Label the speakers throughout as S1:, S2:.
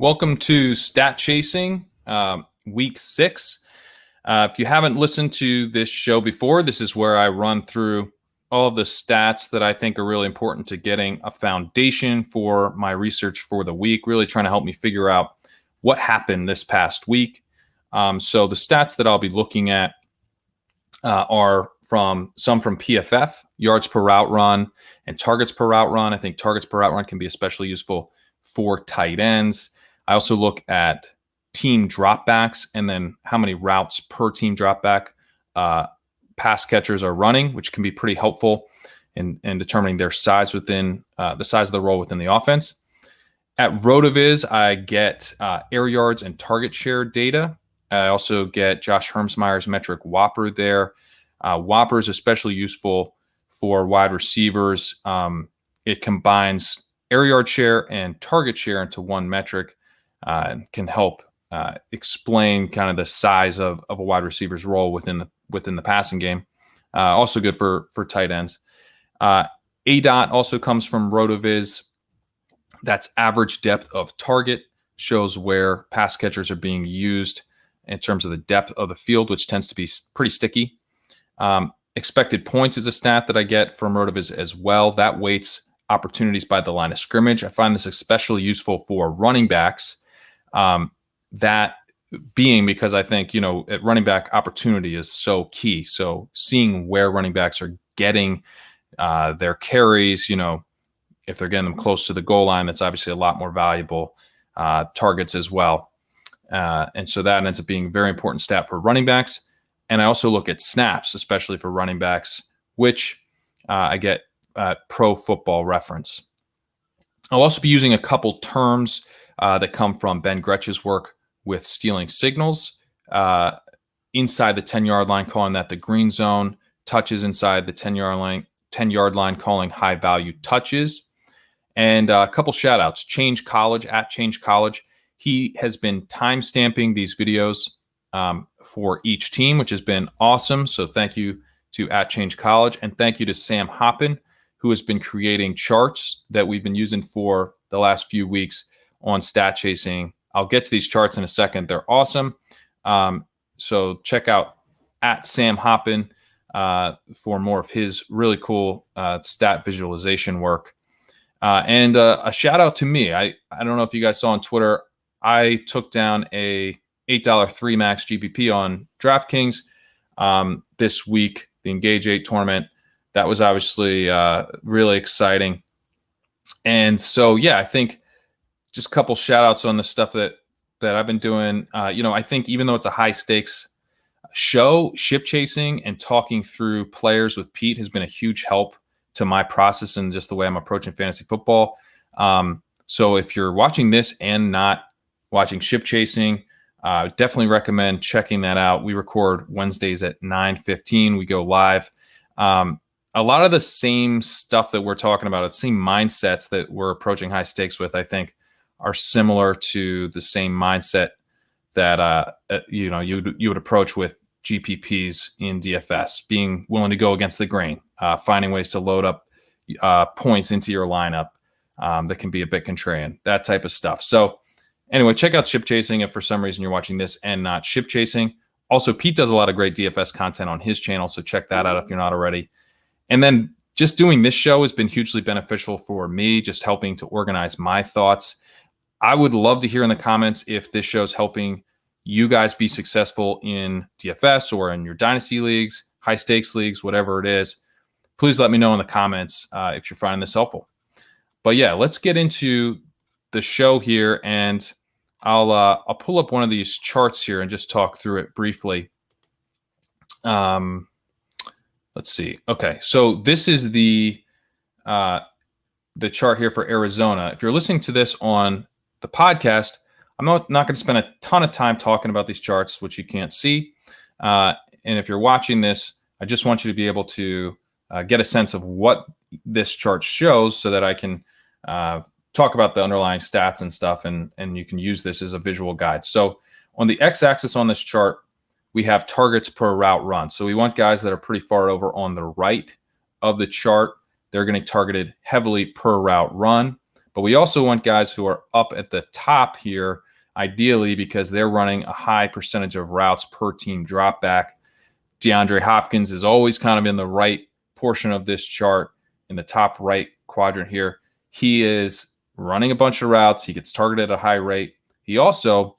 S1: Welcome to Stat Chasing, Week 6. If you haven't listened to this show before, this is where I run through all of the stats that I think are really important to getting a foundation for my research for the week, really trying to help me figure out what happened this past week. So the stats that I'll be looking at are from PFF, yards per route run, and targets per route run. I think targets per route run can be especially useful for tight ends. I also look at team dropbacks and then how many routes per team dropback pass catchers are running, which can be pretty helpful in determining their size within the size of the role within the offense. At RotoViz, I get air yards and target share data. I also get Josh Hermsmeyer's metric Whopper there. Whopper is especially useful for wide receivers. It combines air yard share and target share into one metric and can help explain kind of the size of a wide receiver's role within the passing game. Also good for tight ends. ADOT also comes from RotoViz. That's average depth of target, shows where pass catchers are being used in terms of the depth of the field, which tends to be pretty sticky. Expected points is a stat that I get from RotoViz as well. That weights opportunities by the line of scrimmage. I find this especially useful for running backs. That being because I think, at running back, opportunity is so key. So seeing where running backs are getting their carries, if they're getting them close to the goal line, that's obviously a lot more valuable. Targets as well. And so that ends up being a very important stat for running backs. And I also look at snaps, especially for running backs, which I get Pro Football Reference. I'll also be using a couple terms that come from Ben Gretsch's work with stealing signals. Inside the 10-yard line, calling that the green zone. Touches inside the 10-yard line, calling high-value touches. And a couple shout-outs. Change College, at Change College. He has been time-stamping these videos for each team, which has been awesome. So thank you to at Change College. And thank you to Sam Hoppin, who has been creating charts that we've been using for the last few weeks on Stat Chasing. I'll get to these charts in a second. They're awesome. So check out at Sam Hoppin for more of his really cool stat visualization work. And a shout out to me. I don't know if you guys saw on Twitter, I took down a $8 3 max GPP on DraftKings this week, the Engage 8 tournament. That was obviously really exciting. And so, I think just a couple shout outs on the stuff that I've been doing. I think even though it's a high stakes show, ship chasing and talking through players with Pete has been a huge help to my process and just the way I'm approaching fantasy football. So if you're watching this and not watching ship chasing, definitely recommend checking that out. We record Wednesdays at 9:15. We go live. A lot of the same stuff that we're talking about, the same mindsets that we're approaching high stakes with, I think, are similar to the same mindset that you would approach with GPPs in DFS, being willing to go against the grain, finding ways to load up points into your lineup that can be a bit contrarian, that type of stuff. So anyway, check out Ship Chasing if for some reason you're watching this and not Ship Chasing. Also, Pete does a lot of great DFS content on his channel, so check that out if you're not already. And then just doing this show has been hugely beneficial for me, just helping to organize my thoughts. I would love to hear in the comments if this show's helping you guys be successful in DFS or in your dynasty leagues, high stakes leagues, whatever it is. Please let me know in the comments if you're finding this helpful. But let's get into the show here, and I'll pull up one of these charts here and just talk through it briefly. Let's see. Okay, so this is the chart here for Arizona. If you're listening to this on the podcast, I'm not going to spend a ton of time talking about these charts, which you can't see. And if you're watching this, I just want you to be able to get a sense of what this chart shows so that I can talk about the underlying stats and stuff, and you can use this as a visual guide. So on the x-axis on this chart, we have targets per route run. So we want guys that are pretty far over on the right of the chart. They're getting targeted heavily per route run. But we also want guys who are up at the top here, ideally, because they're running a high percentage of routes per team drop back. DeAndre Hopkins is always kind of in the right portion of this chart, in the top right quadrant here. He is running a bunch of routes. He gets targeted at a high rate. He also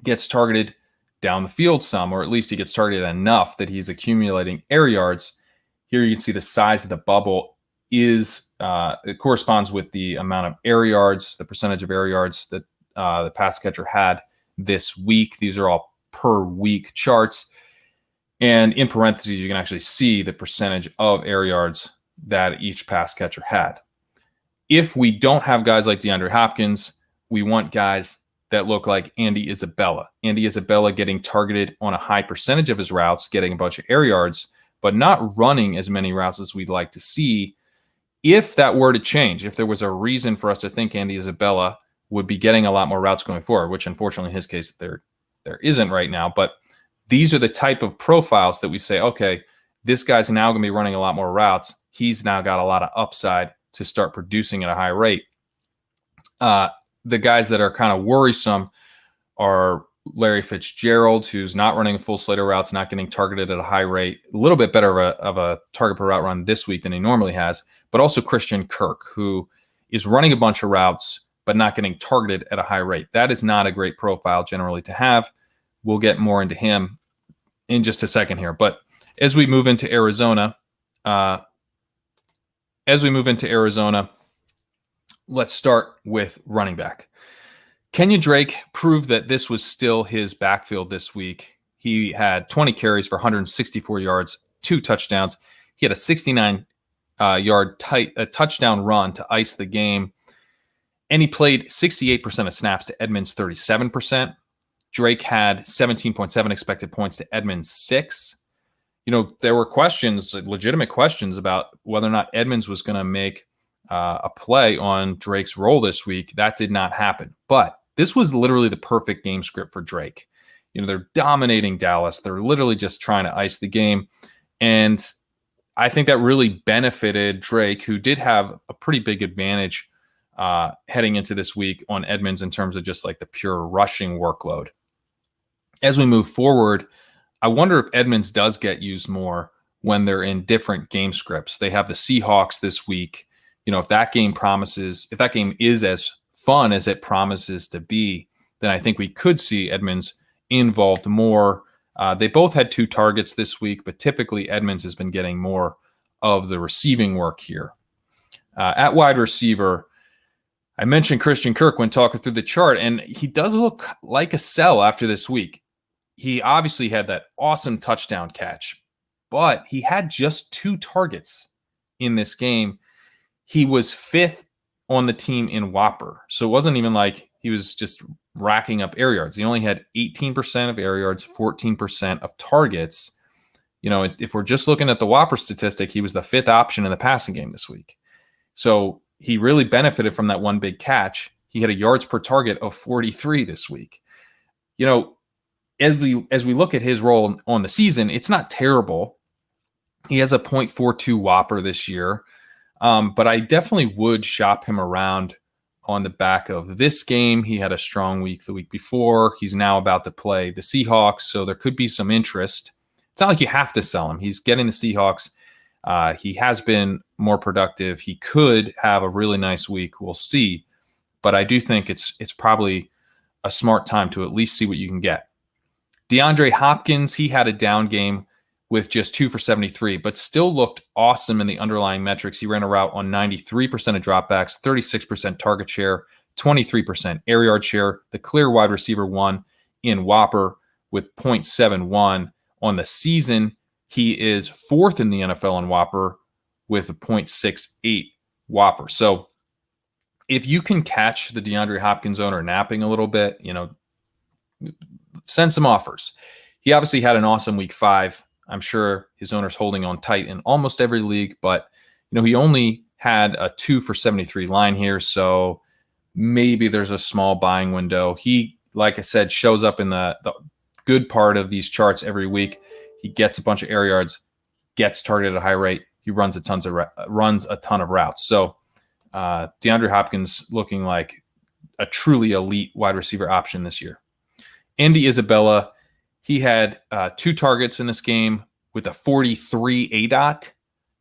S1: gets targeted down the field some, or at least he gets targeted enough that he's accumulating air yards. Here you can see the size of the bubble is, it corresponds with the amount of air yards, the percentage of air yards that the pass catcher had this week. These are all per week charts. And in parentheses, you can actually see the percentage of air yards that each pass catcher had. If we don't have guys like DeAndre Hopkins, we want guys that look like Andy Isabella. Andy Isabella getting targeted on a high percentage of his routes, getting a bunch of air yards, but not running as many routes as we'd like to see. If that were to change, if there was a reason for us to think Andy Isabella would be getting a lot more routes going forward, which unfortunately in his case there isn't right now, but these are the type of profiles that we say, okay, this guy's now going to be running a lot more routes. He's now got a lot of upside to start producing at a high rate. The guys that are kind of worrisome are Larry Fitzgerald, who's not running a full slate of routes, not getting targeted at a high rate, a little bit better of a target per route run this week than he normally has, but also Christian Kirk, who is running a bunch of routes, but not getting targeted at a high rate. That is not a great profile generally to have. We'll get more into him in just a second here. But as we move into Arizona, let's start with running back. Kenyon Drake proved that this was still his backfield this week. He had 20 carries for 164 yards, 2 touchdowns. He had a 69-yard touchdown run to ice the game. And he played 68% of snaps to Edmonds' 37%. Drake had 17.7 expected points to Edmonds' 6. There were questions, legitimate questions about whether or not Edmonds was going to make a play on Drake's role this week. That did not happen. But this was literally the perfect game script for Drake. They're dominating Dallas. They're literally just trying to ice the game. And I think that really benefited Drake, who did have a pretty big advantage heading into this week on Edmonds in terms of just like the pure rushing workload. As we move forward, I wonder if Edmonds does get used more when they're in different game scripts. They have the Seahawks this week. If that game is as fun as it promises to be, then I think we could see Edmonds involved more. They both had 2 targets this week, but typically Edmonds has been getting more of the receiving work here. At wide receiver, I mentioned Christian Kirk when talking through the chart, and he does look like a sell after this week. He obviously had that awesome touchdown catch, but he had just 2 targets in this game. He was 5th on the team in Whopper. So it wasn't even like he was just racking up air yards. He only had 18% of air yards, 14% of targets. If we're just looking at the Whopper statistic, he was the 5th option in the passing game this week. So he really benefited from that one big catch. He had a yards per target of 43 this week. As we look at his role on the season, it's not terrible. He has a 0.42 Whopper this year. But I definitely would shop him around on the back of this game. He had a strong week the week before. He's now about to play the Seahawks, so there could be some interest. It's not like you have to sell him. He's getting the Seahawks. He has been more productive. He could have a really nice week. We'll see. But I do think it's probably a smart time to at least see what you can get. DeAndre Hopkins, he had a down game with just 2 for 73, but still looked awesome in the underlying metrics. He ran a route on 93% of dropbacks, 36% target share, 23% air yard share, the clear wide receiver 1 in Whopper with 0.71. On the season, he is 4th in the NFL in Whopper with a 0.68 Whopper. So if you can catch the DeAndre Hopkins owner napping a little bit, send some offers. He obviously had an awesome week 5. I'm sure his owner's holding on tight in almost every league, but he only had a 2 for 73 line here, so maybe there's a small buying window. He, like I said, shows up in the good part of these charts every week. He gets a bunch of air yards, gets targeted at a high rate. He runs a ton of routes. So DeAndre Hopkins looking like a truly elite wide receiver option this year. Andy Isabella, he had 2 targets in this game with a 43 ADOT,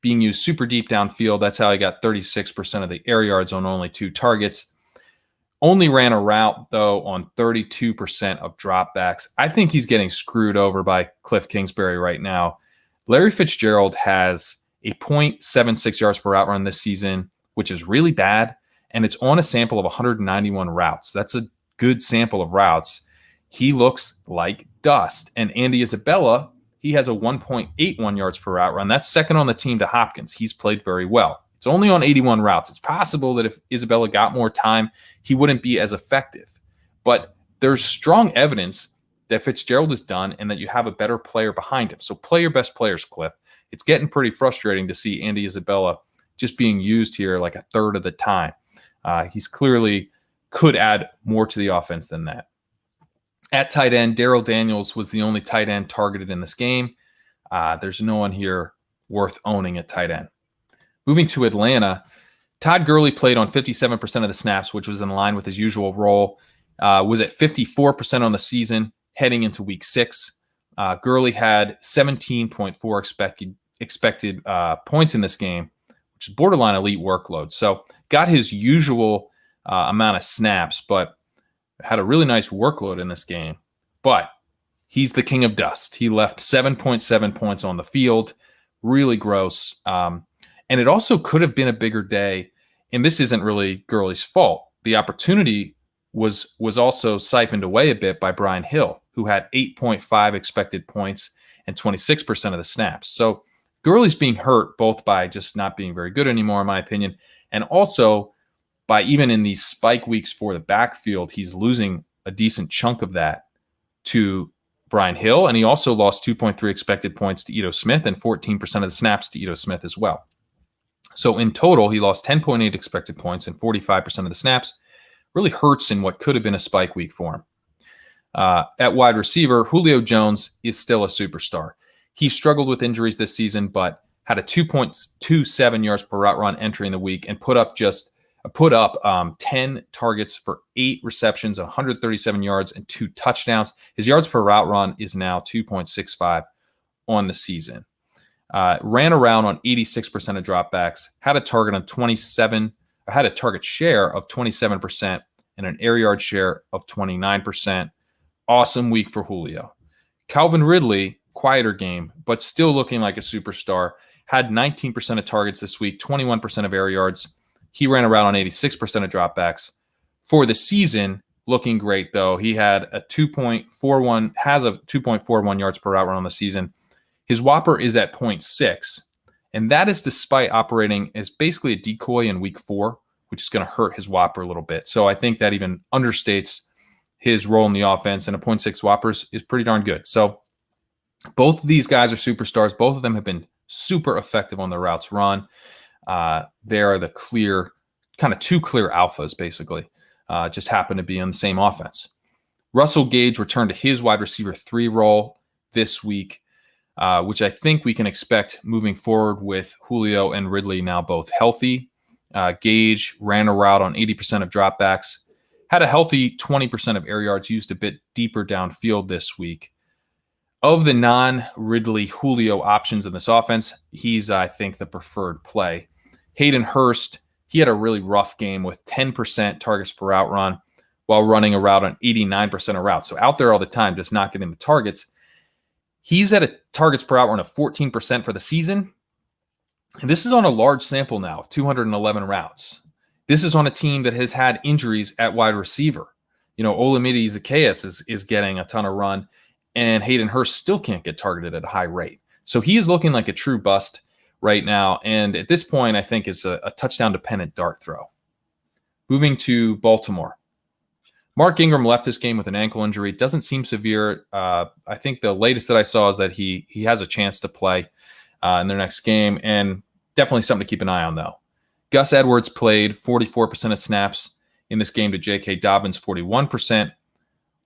S1: being used super deep downfield. That's how he got 36% of the air yards on only 2 targets. Only ran a route, though, on 32% of dropbacks. I think he's getting screwed over by Cliff Kingsbury right now. Larry Fitzgerald has a 0.76 yards per route run this season, which is really bad, and it's on a sample of 191 routes. That's a good sample of routes. He looks like dust. And Andy Isabella, he has a 1.81 yards per route run. That's second on the team to Hopkins. He's played very well. It's only on 81 routes. It's possible that if Isabella got more time, he wouldn't be as effective. But there's strong evidence that Fitzgerald is done and that you have a better player behind him. So play your best players, Cliff. It's getting pretty frustrating to see Andy Isabella just being used here like a third of the time. He's clearly could add more to the offense than that. At tight end, Darrell Daniels was the only tight end targeted in this game. There's no one here worth owning at tight end. Moving to Atlanta, Todd Gurley played on 57% of the snaps, which was in line with his usual role. Was at 54% on the season heading into week 6. Gurley had 17.4 expected points in this game, which is borderline elite workload. So got his usual amount of snaps, but had a really nice workload in this game. But he's the king of dust. He left 7.7 points on the field. Really gross. And it also could have been a bigger day. And this isn't really Gurley's fault. The opportunity was also siphoned away a bit by Brian Hill, who had 8.5 expected points and 26% of the snaps. So Gurley's being hurt both by just not being very good anymore, in my opinion, and also by even in these spike weeks for the backfield, he's losing a decent chunk of that to Brian Hill. And he also lost 2.3 expected points to Ito Smith and 14% of the snaps to Ito Smith as well. So in total, he lost 10.8 expected points and 45% of the snaps. Really hurts in what could have been a spike week for him. At wide receiver, Julio Jones is still a superstar. He struggled with injuries this season, but had a 2.27 yards per route run entering the week and put up 10 targets for 8 receptions, 137 yards, and 2 touchdowns. His yards per route run is now 2.65 on the season. Ran around on 86% of dropbacks, had a target share of 27% and an air yard share of 29%. Awesome week for Julio. Calvin Ridley, quieter game, but still looking like a superstar. Had 19% of targets this week, 21% of air yards. He ran around on 86% of dropbacks. For the season, looking great though. He had a 2.41 yards per route run on the season. His Whopper is at 0.6, and that is despite operating as basically a decoy in week 4, which is going to hurt his Whopper a little bit. So I think that even understates his role in the offense, and a 0.6 Whoppers is pretty darn good. So both of these guys are superstars. Both of them have been super effective on the routes run. They are the clear, kind of 2 clear alphas, basically. Just happen to be on the same offense. Russell Gage returned to his wide receiver 3 role this week, which I think we can expect moving forward with Julio and Ridley now both healthy. Gage ran a route on 80% of dropbacks, had a healthy 20% of air yards, used a bit deeper downfield this week. Of the non-Ridley Julio options in this offense, he's, I think, the preferred play. Hayden Hurst, he had a really rough game with 10% targets per route run while running a route on 89% of routes. So out there all the time, just not getting the targets. He's at a targets per route run of 14% for the season. And this is on a large sample now, 211 routes. This is on a team that has had injuries at wide receiver. Olamide Zaccheaus is getting a ton of run, and Hayden Hurst still can't get targeted at a high rate. So he is looking like a true bust right now. And at this point, I think it's a touchdown-dependent dart throw. Moving to Baltimore. Mark Ingram left this game with an ankle injury. It doesn't seem severe. I think the latest that I saw is that he has a chance to play in their next game, and definitely something to keep an eye on, though. Gus Edwards played 44% of snaps in this game to J.K. Dobbins' 41%,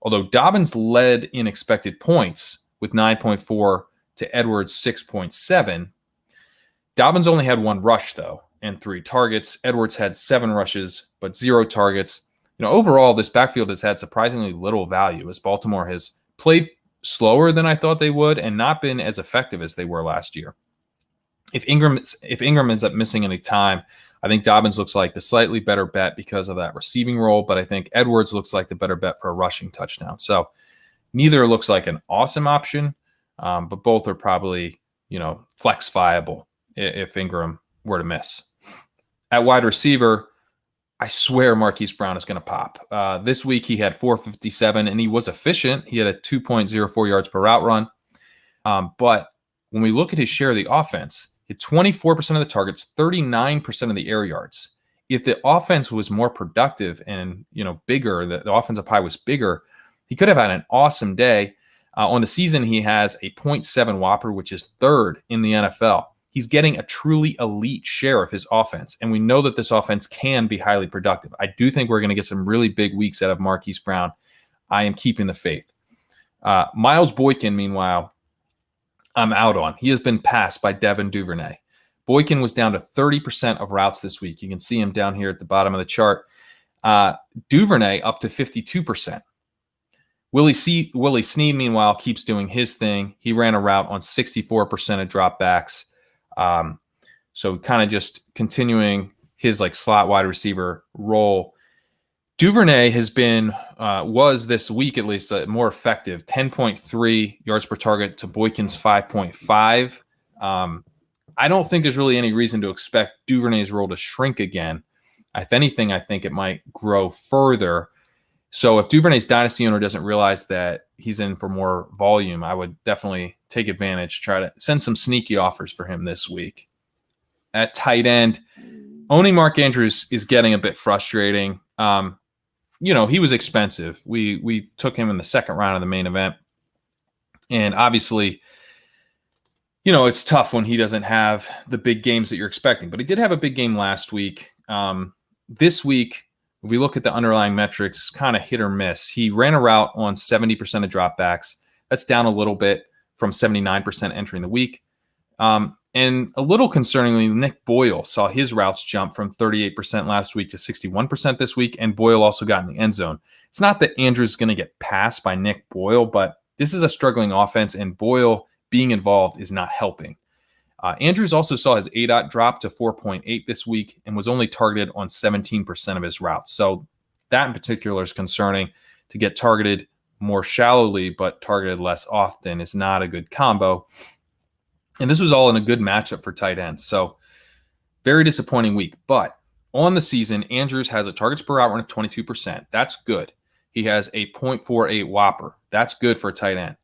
S1: although Dobbins led in expected points with 9.4 to Edwards' 6.7. Dobbins only had 1 rush, though, and 3 targets. Edwards had 7 rushes, but 0 targets. Overall, this backfield has had surprisingly little value as Baltimore has played slower than I thought they would and not been as effective as they were last year. If Ingram ends up missing any time, I think Dobbins looks like the slightly better bet because of that receiving role, but I think Edwards looks like the better bet for a rushing touchdown. So neither looks like an awesome option, but both are probably, flex viable if Ingram were to miss. At wide receiver, I swear Marquise Brown is going to pop. This week he had 457 and he was efficient. He had a 2.04 yards per route run. But when we look at his share of the offense, he had 24% of the targets, 39% of the air yards. If the offense was more productive and bigger, the offensive pie was bigger, he could have had an awesome day. On the season, he has a 0.7 Whopper, which is 3rd in the NFL. He's getting a truly elite share of his offense, and we know that this offense can be highly productive. I do think we're going to get some really big weeks out of Marquise Brown. I am keeping the faith. Miles Boykin, meanwhile, I'm out on. He has been passed by Devin Duvernay. Boykin was down to 30% of routes this week. You can see him down here at the bottom of the chart. Duvernay up to 52%. Willie Snead, meanwhile, keeps doing his thing. He ran a route on 64% of dropbacks. So kind of just continuing his slot wide receiver role. Duvernay has been, was this week at least, more effective, 10.3 yards per target to Boykin's 5.5. I don't think there's really any reason to expect Duvernay's role to shrink again. If anything, I think it might grow further. So if Duvernay's dynasty owner doesn't realize that he's in for more volume, I would definitely take advantage, try to send some sneaky offers for him this week. At tight end, owning Mark Andrews is getting a bit frustrating. He was expensive. We took him in the 2nd round of the main event. And obviously, it's tough when he doesn't have the big games that you're expecting. But he did have a big game last week. This week, if we look at the underlying metrics, kind of hit or miss. He ran a route on 70% of dropbacks. That's down a little bit from 79% entering the week. And a little concerningly, Nick Boyle saw his routes jump from 38% last week to 61% this week, and Boyle also got in the end zone. It's not that Andrews is going to get passed by Nick Boyle, but this is a struggling offense, and Boyle being involved is not helping. Andrews also saw his ADOT drop to 4.8 this week and was only targeted on 17% of his routes. So that in particular is concerning. To get targeted more shallowly but targeted less often is not a good combo. And this was all in a good matchup for tight ends. So very disappointing week. But on the season, Andrews has a targets per route run of 22%. That's good. He has a 0.48 Whopper. That's good for a tight end.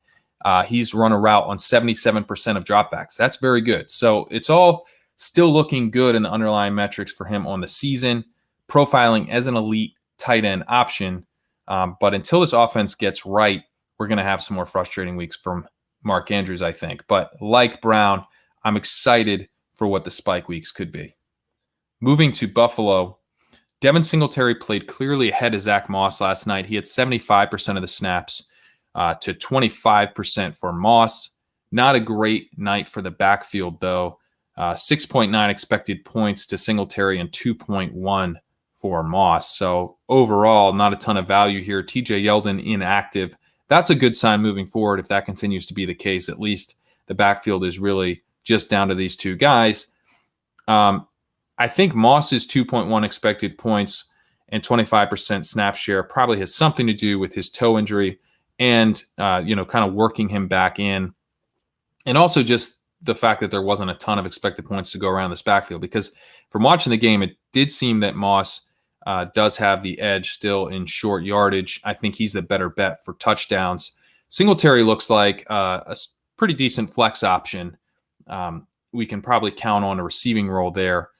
S1: He's run a route on 77% of dropbacks. That's very good. So it's all still looking good in the underlying metrics for him on the season, profiling as an elite tight end option. But until this offense gets right, we're going to have some more frustrating weeks from Mark Andrews, I think. But like Brown, I'm excited for what the spike weeks could be. Moving to Buffalo, Devin Singletary played clearly ahead of Zach Moss last night. He had 75% of the snaps to 25% for Moss. Not a great night for the backfield, though. 6.9 expected points to Singletary and 2.1 for Moss. So overall, not a ton of value here. TJ Yeldon inactive. That's a good sign moving forward if that continues to be the case. At least the backfield is really just down to these two guys. I think Moss's 2.1 expected points and 25% snap share probably has something to do with his toe injury and, kind of working him back in. And also just the fact that there wasn't a ton of expected points to go around this backfield, because from watching the game, it did seem that Moss does have the edge still in short yardage. I think he's the better bet for touchdowns. Singletary looks like a pretty decent flex option. We can probably count on a receiving role there.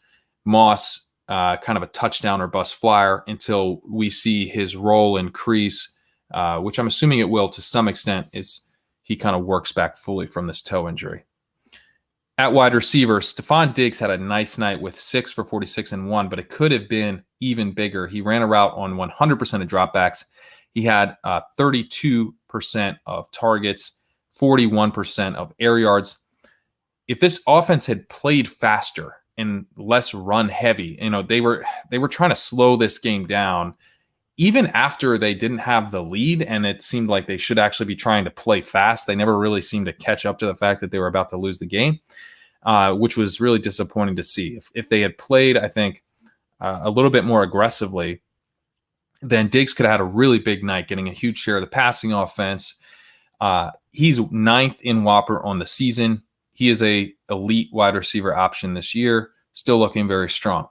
S1: Moss, kind of a touchdown or bust flyer until we see his role increase, which I'm assuming it will to some extent, is he kind of works back fully from this toe injury. At wide receiver, Stephon Diggs had a nice night with 6 for 46 and 1, but it could have been even bigger. He ran a route on 100% of dropbacks. He had 32% of targets, 41% of air yards. If this offense had played faster, and less run heavy. They were trying to slow this game down even after they didn't have the lead, and it seemed like they should actually be trying to play fast. They never really seemed to catch up to the fact that they were about to lose the game, which was really disappointing to see. If they had played, I think, a little bit more aggressively, then Diggs could have had a really big night, getting a huge share of the passing offense. He's 9th in Whopper on the season. He is a elite wide receiver option this year, still looking very strong.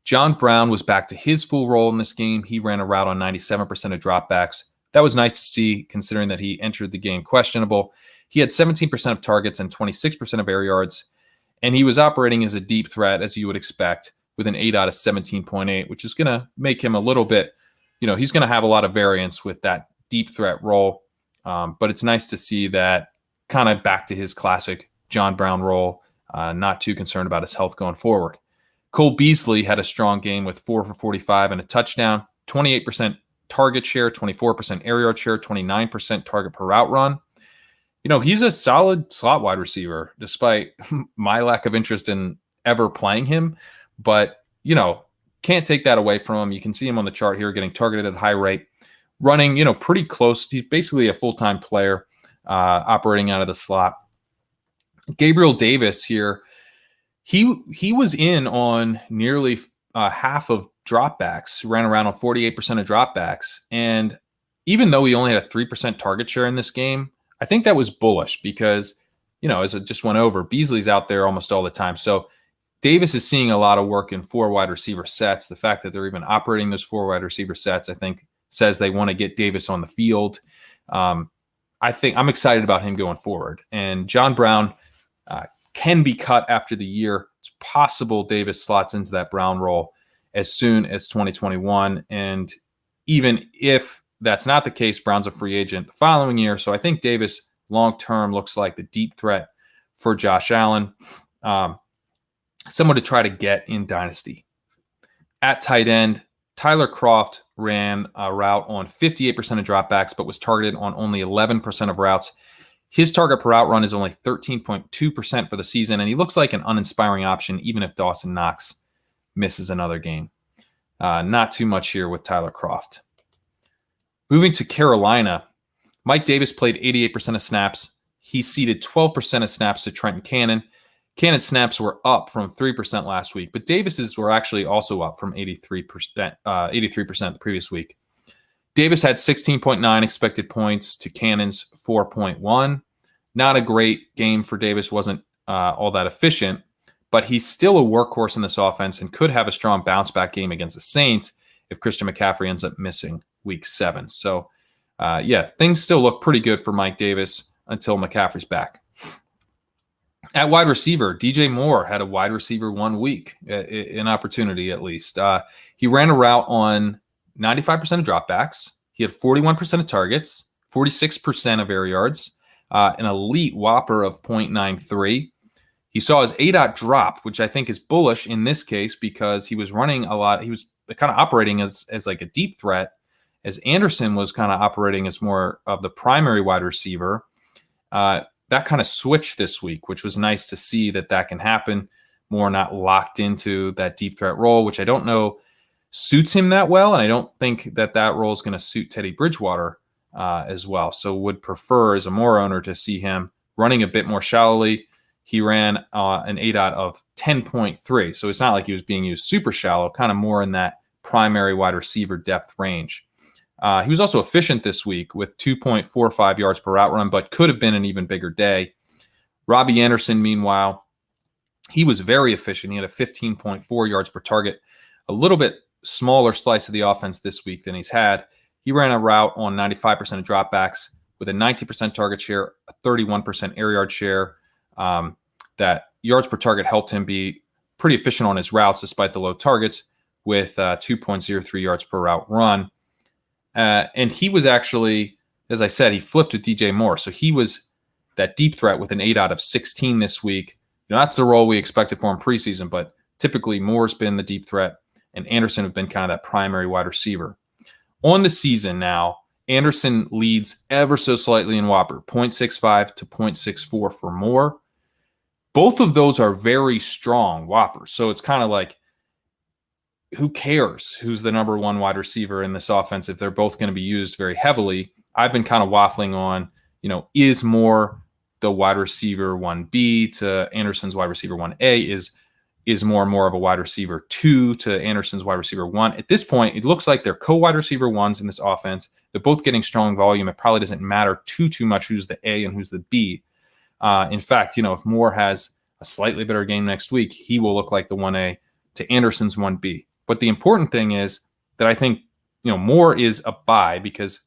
S1: John Brown was back to his full role in this game. He ran a route on 97% of dropbacks. That was nice to see, considering that he entered the game questionable. He had 17% of targets and 26% of air yards, and he was operating as a deep threat, as you would expect, with an 8 out of 17.8, which is going to make him a little bit, he's going to have a lot of variance with that deep threat role. But it's nice to see that kind of back to his classic John Brown role, not too concerned about his health going forward. Cole Beasley had a strong game with 4 for 45 and a touchdown, 28% target share, 24% air yard share, 29% target per route run. He's a solid slot wide receiver, despite my lack of interest in ever playing him. But, can't take that away from him. You can see him on the chart here getting targeted at a high rate, running, pretty close. He's basically a full-time player operating out of the slot. Gabriel Davis here, he was in on nearly half of dropbacks, ran around on 48% of dropbacks. And even though he only had a 3% target share in this game, I think that was bullish because, as it just went over, Beasley's out there almost all the time. So Davis is seeing a lot of work in 4 wide receiver sets. The fact that they're even operating those 4 wide receiver sets, I think, says they want to get Davis on the field. I think I'm excited about him going forward. And John Brown can be cut after the year. It's possible Davis slots into that Brown role as soon as 2021. And even if that's not the case, Brown's a free agent the following year. So I think Davis long-term looks like the deep threat for Josh Allen. Someone to try to get in Dynasty. At tight end, Tyler Kroft ran a route on 58% of dropbacks, but was targeted on only 11% of routes. His target per route run is only 13.2% for the season, and he looks like an uninspiring option, even if Dawson Knox misses another game. Not too much here with Tyler Kroft. Moving to Carolina, Mike Davis played 88% of snaps. He ceded 12% of snaps to Trenton Cannon. Cannon's snaps were up from 3% last week, but Davis's were actually also up from 83% the previous week. Davis had 16.9 expected points to Cannon's 4.1. Not a great game for Davis, wasn't all that efficient, but he's still a workhorse in this offense and could have a strong bounce back game against the Saints if Christian McCaffrey ends up missing week 7. So, things still look pretty good for Mike Davis until McCaffrey's back. At wide receiver, DJ Moore had a wide receiver 1 week, an opportunity at least. He ran a route on 95% of dropbacks. He had 41% of targets, 46% of air yards, an elite whopper of 0.93. He saw his ADOT drop, which I think is bullish in this case because he was running a lot. He was kind of operating as like a deep threat, as Anderson was kind of operating as more of the primary wide receiver. That kind of switched this week, which was nice to see that can happen. Moore not locked into that deep threat role, which I don't know suits him that well. And I don't think that role is going to suit Teddy Bridgewater as well. So would prefer as a Moore owner to see him running a bit more shallowly. He ran an ADOT of 10.3. So it's not like he was being used super shallow, kind of more in that primary wide receiver depth range. He was also efficient this week with 2.45 yards per route run, but could have been an even bigger day. Robbie Anderson, meanwhile, he was very efficient. He had a 15.4 yards per target, a little bit smaller slice of the offense this week than he's had. He ran a route on 95% of dropbacks with a 19% target share, a 31% air yard share. That yards per target helped him be pretty efficient on his routes despite the low targets with 2.03 yards per route run. And he was actually, as I said, he flipped with DJ Moore. So he was that deep threat with an 8 of 16 this week. That's the role we expected for him preseason, but typically Moore's been the deep threat and Anderson have been kind of that primary wide receiver. On the season now, Anderson leads ever so slightly in Whopper, 0.65 to 0.64 for Moore. Both of those are very strong whoppers. So it's kind of like, who cares who's the number one wide receiver in this offense if they're both going to be used very heavily? I've been kind of waffling on, is Moore the wide receiver 1B to Anderson's wide receiver 1A? Is Moore more of a wide receiver 2 to Anderson's wide receiver 1? At this point, it looks like they're co-wide receiver 1s in this offense. They're both getting strong volume. It probably doesn't matter too much who's the A and who's the B. In fact, if Moore has a slightly better game next week, he will look like the 1A to Anderson's 1B. But the important thing is that I think, Moore is a buy because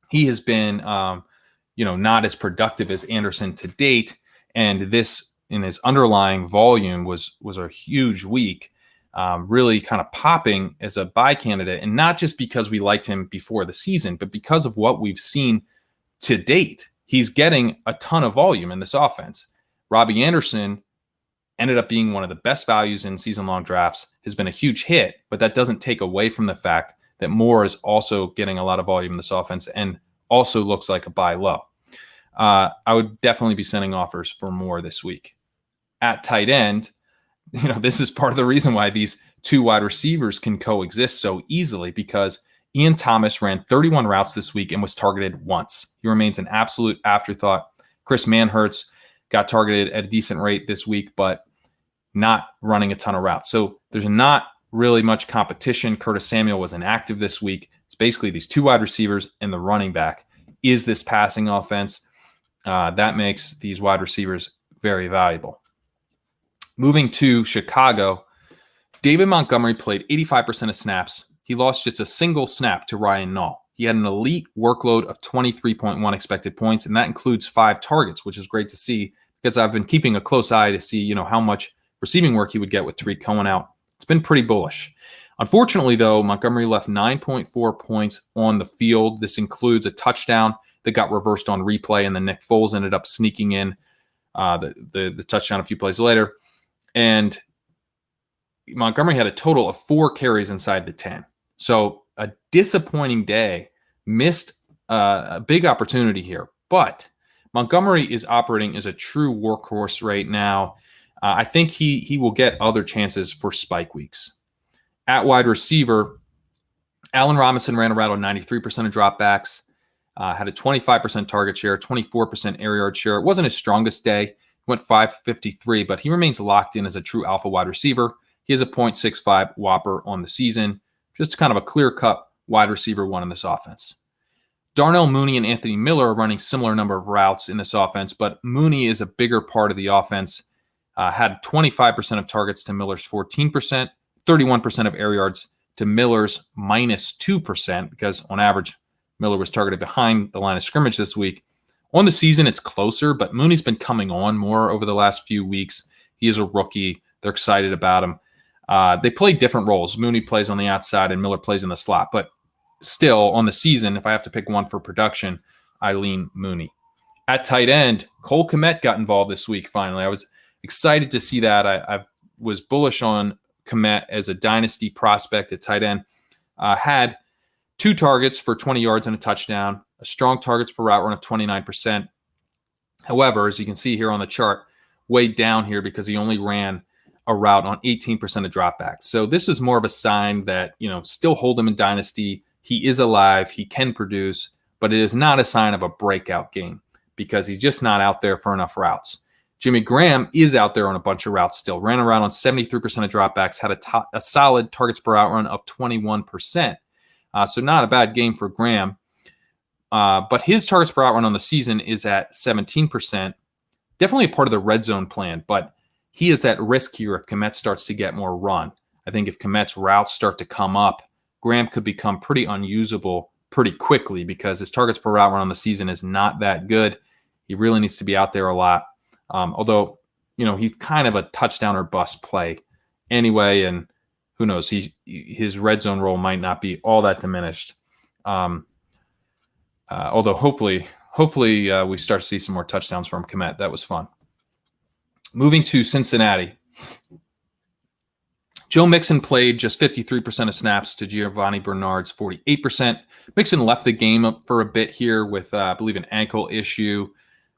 S1: he has been, not as productive as Anderson to date. And this, in his underlying volume, was a huge week, really kind of popping as a buy candidate. And not just because we liked him before the season, but because of what we've seen to date. He's getting a ton of volume in this offense. Robbie Anderson ended up being one of the best values in season-long drafts, has been a huge hit, but that doesn't take away from the fact that Moore is also getting a lot of volume in this offense and also looks like a buy low. I would definitely be sending offers for Moore this week. At tight end, this is part of the reason why these two wide receivers can coexist so easily, because Ian Thomas ran 31 routes this week and was targeted once. He remains an absolute afterthought. Chris Manhertz got targeted at a decent rate this week, but not running a ton of routes. So there's not really much competition. Curtis Samuel was inactive this week. It's basically these two wide receivers and the running back. Is this passing offense? That makes these wide receivers very valuable. Moving to Chicago, David Montgomery played 85% of snaps. He lost just a single snap to Ryan Nall. He had an elite workload of 23.1 expected points, and that includes 5 targets, which is great to see because I've been keeping a close eye to see, how much receiving work he would get with Tariq Cohen out. It's been pretty bullish. Unfortunately, though, Montgomery left 9.4 points on the field. This includes a touchdown that got reversed on replay, and then Nick Foles ended up sneaking in the touchdown a few plays later. And Montgomery had a total of 4 carries inside the 10. So a disappointing day, missed a big opportunity here. But Montgomery is operating as a true workhorse right now. I think he will get other chances for spike weeks. At wide receiver, Allen Robinson ran a route on 93% of dropbacks, had a 25% target share, 24% air yard share. It wasn't his strongest day. He went 553, but he remains locked in as a true alpha wide receiver. He has a 0.65 whopper on the season. Just kind of a clear-cut wide receiver 1 in this offense. Darnell Mooney and Anthony Miller are running similar number of routes in this offense, but Mooney is a bigger part of the offense. Had 25% of targets to Miller's 14%, 31% of air yards to Miller's -2%, because on average, Miller was targeted behind the line of scrimmage this week. On the season, it's closer, but Mooney's been coming on more over the last few weeks. He is a rookie. They're excited about him. They play different roles. Mooney plays on the outside and Miller plays in the slot. But still, on the season, if I have to pick one for production, I lean Mooney. At tight end, Cole Kmet got involved this week, finally. I was excited to see that. I was bullish on Kmet as a dynasty prospect at tight end. Had 2 targets for 20 yards and a touchdown, a strong targets per route run of 29%. However, as you can see here on the chart, way down here because he only ran a route on 18% of dropbacks. So this is more of a sign that, still hold him in dynasty. He is alive. He can produce, but it is not a sign of a breakout game because he's just not out there for enough routes. Jimmy Graham is out there on a bunch of routes still. Ran around on 73% of dropbacks, had a solid targets per out run of 21%. So not a bad game for Graham. But his targets per out run on the season is at 17%. Definitely a part of the red zone plan, but he is at risk here if Kmet starts to get more run. I think if Kmet's routes start to come up, Graham could become pretty unusable pretty quickly because his targets per route run on the season is not that good. He really needs to be out there a lot. Although, he's kind of a touchdown or bust play anyway, and who knows, his red zone role might not be all that diminished. Although hopefully we start to see some more touchdowns from Kmet. That was fun. Moving to Cincinnati. Joe Mixon played just 53% of snaps to Giovanni Bernard's 48%. Mixon left the game up for a bit here with, I believe, an ankle issue.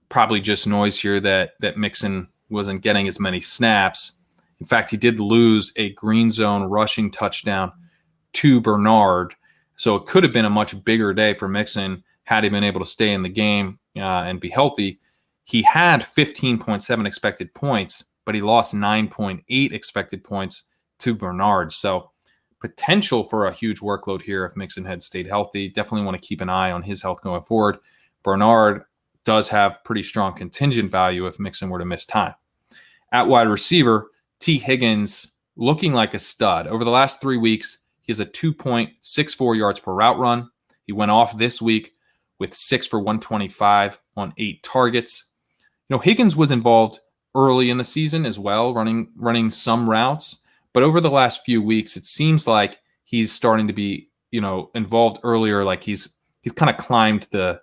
S1: Probably just noise here that Mixon wasn't getting as many snaps. In fact, he did lose a green zone rushing touchdown to Bernard. So it could have been a much bigger day for Mixon had he been able to stay in the game and be healthy. He had 15.7 expected points, but he lost 9.8 expected points to Bernard. So potential for a huge workload here if Mixon had stayed healthy. Definitely want to keep an eye on his health going forward. Bernard does have pretty strong contingent value if Mixon were to miss time. At wide receiver, T. Higgins looking like a stud. Over the last 3 weeks, he has a 2.64 yards per route run. He went off this week with 6 for 125 on 8 targets. Higgins was involved early in the season as well, running some routes. But over the last few weeks, it seems like he's starting to be, involved earlier. Like he's kind of climbed the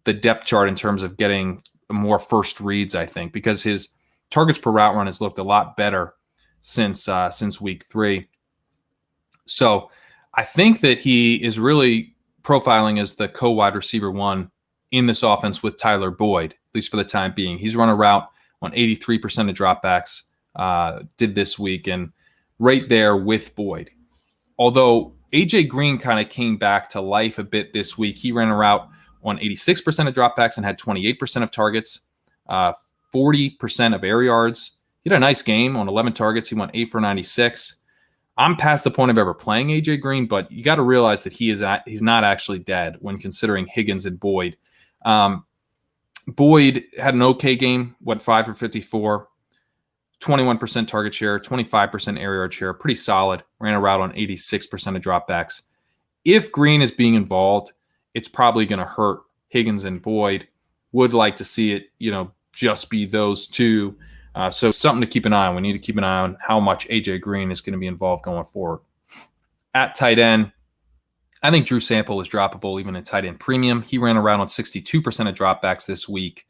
S1: depth chart in terms of getting more first reads, I think, because his targets per route run has looked a lot better since week 3. So I think that he is really profiling as the co-wide receiver 1 in this offense with Tyler Boyd, at least for the time being. He's run a route on 83% of dropbacks, did this week, and right there with Boyd. Although AJ Green kind of came back to life a bit this week. He ran a route on 86% of dropbacks and had 28% of targets, 40% of air yards. He had a nice game on 11 targets. He went 8 for 96. I'm past the point of ever playing AJ Green, but you got to realize that he's not actually dead when considering Higgins and Boyd. Boyd had an okay game, 5 for 54, 21% target share, 25% air yard share, pretty solid. Ran a route on 86% of dropbacks. If Green is being involved, it's probably going to hurt Higgins and Boyd. Would like to see it, just be those two. So something to keep an eye on. We need to keep an eye on how much AJ Green is going to be involved going forward. At tight end, I think Drew Sample is droppable even in tight end premium. He ran around on 62% of dropbacks this week,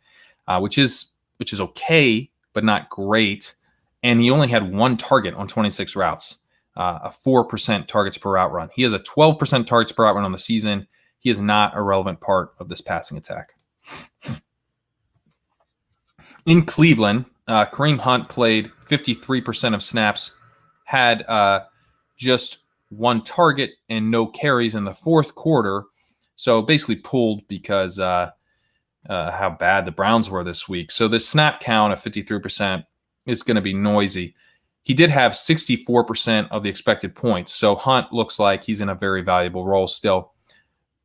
S1: which is okay, but not great. And he only had 1 target on 26 routes, a 4% targets per route run. He has a 12% targets per route run on the season. He is not a relevant part of this passing attack. In Cleveland, Kareem Hunt played 53% of snaps, had just 1 target and no carries in the fourth quarter. So basically pulled because how bad the Browns were this week. So this snap count of 53% is going to be noisy. He did have 64% of the expected points. So Hunt looks like he's in a very valuable role still.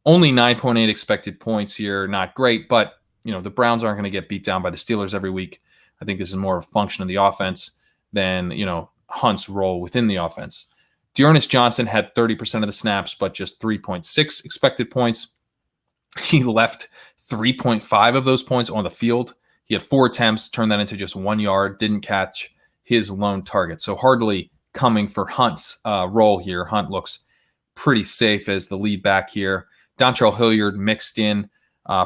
S1: Only 9.8 expected points here. Not great, but the Browns aren't going to get beat down by the Steelers every week. I think this is more of a function of the offense than, Hunt's role within the offense. Dearness Johnson had 30% of the snaps, but just 3.6 expected points. He left 3.5 of those points on the field. He had 4 attempts, turned that into just 1 yard, didn't catch his lone target. So hardly coming for Hunt's role here. Hunt looks pretty safe as the lead back here. Dontrell Hilliard mixed in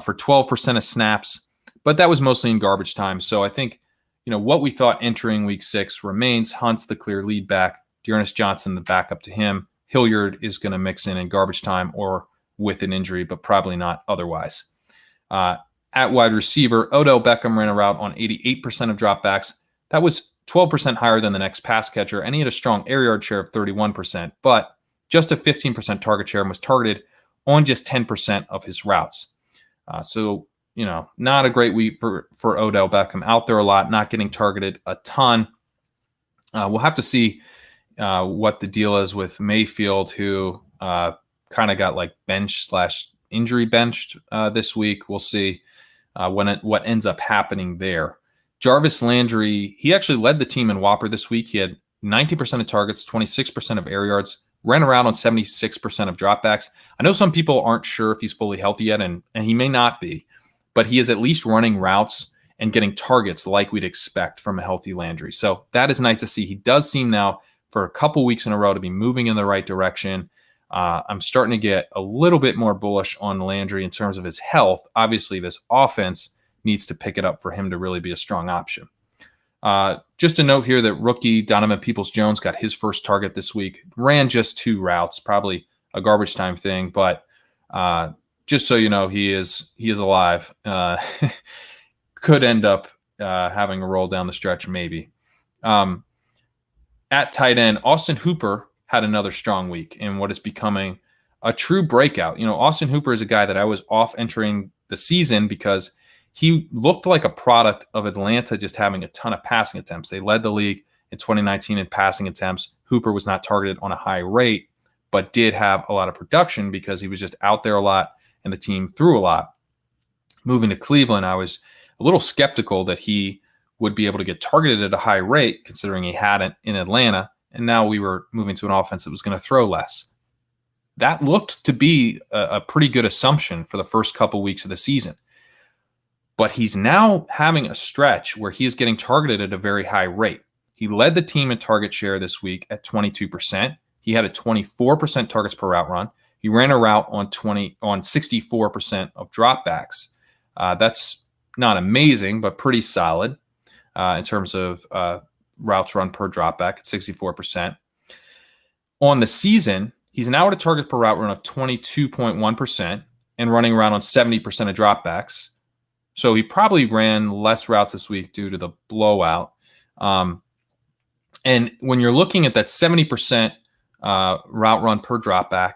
S1: for 12% of snaps, but that was mostly in garbage time. So I think, what we thought entering week 6 remains. Hunt's the clear lead back. Dearness Johnson, the backup to him. Hilliard is going to mix in garbage time or with an injury, but probably not otherwise. At wide receiver, Odell Beckham ran a route on 88% of dropbacks. That was 12% higher than the next pass catcher, and he had a strong air yard share of 31%, but just a 15% target share and was targeted on just 10% of his routes. So, not a great week for Odell Beckham. Out there a lot, not getting targeted a ton. We'll have to see what the deal is with Mayfield, who kind of got like bench/injury benched this week. We'll see what ends up happening there. Jarvis Landry, he actually led the team in Whopper this week. He had 19% of targets, 26% of air yards, ran around on 76% of dropbacks. I know some people aren't sure if he's fully healthy yet, and he may not be, but he is at least running routes and getting targets like we'd expect from a healthy Landry. So that is nice to see. He does seem now for a couple weeks in a row to be moving in the right direction. I'm starting to get a little bit more bullish on Landry in terms of his health. Obviously, this offense needs to pick it up for him to really be a strong option. Just a note here that rookie Donovan Peoples-Jones got his first target this week. Ran just 2 routes, probably a garbage time thing, but just so you know, he is alive. Could end up having a roll down the stretch, maybe. At tight end, Austin Hooper had another strong week in what is becoming a true breakout. Austin Hooper is a guy that I was off entering the season because he looked like a product of Atlanta just having a ton of passing attempts. They led the league in 2019 in passing attempts. Hooper was not targeted on a high rate, but did have a lot of production because he was just out there a lot and the team threw a lot. Moving to Cleveland, I was a little skeptical that he would be able to get targeted at a high rate, considering he hadn't in Atlanta, and now we were moving to an offense that was going to throw less. That looked to be a pretty good assumption for the first couple weeks of the season. But he's now having a stretch where he is getting targeted at a very high rate. He led the team in target share this week at 22%. He had a 24% targets per route run. He ran a route on 64% of dropbacks. That's not amazing, but pretty solid in terms of routes run per dropback at 64%. On the season, he's now at a target per route run of 22.1% and running around on 70% of dropbacks. So he probably ran less routes this week due to the blowout. And when you're looking at that 70% route run per dropback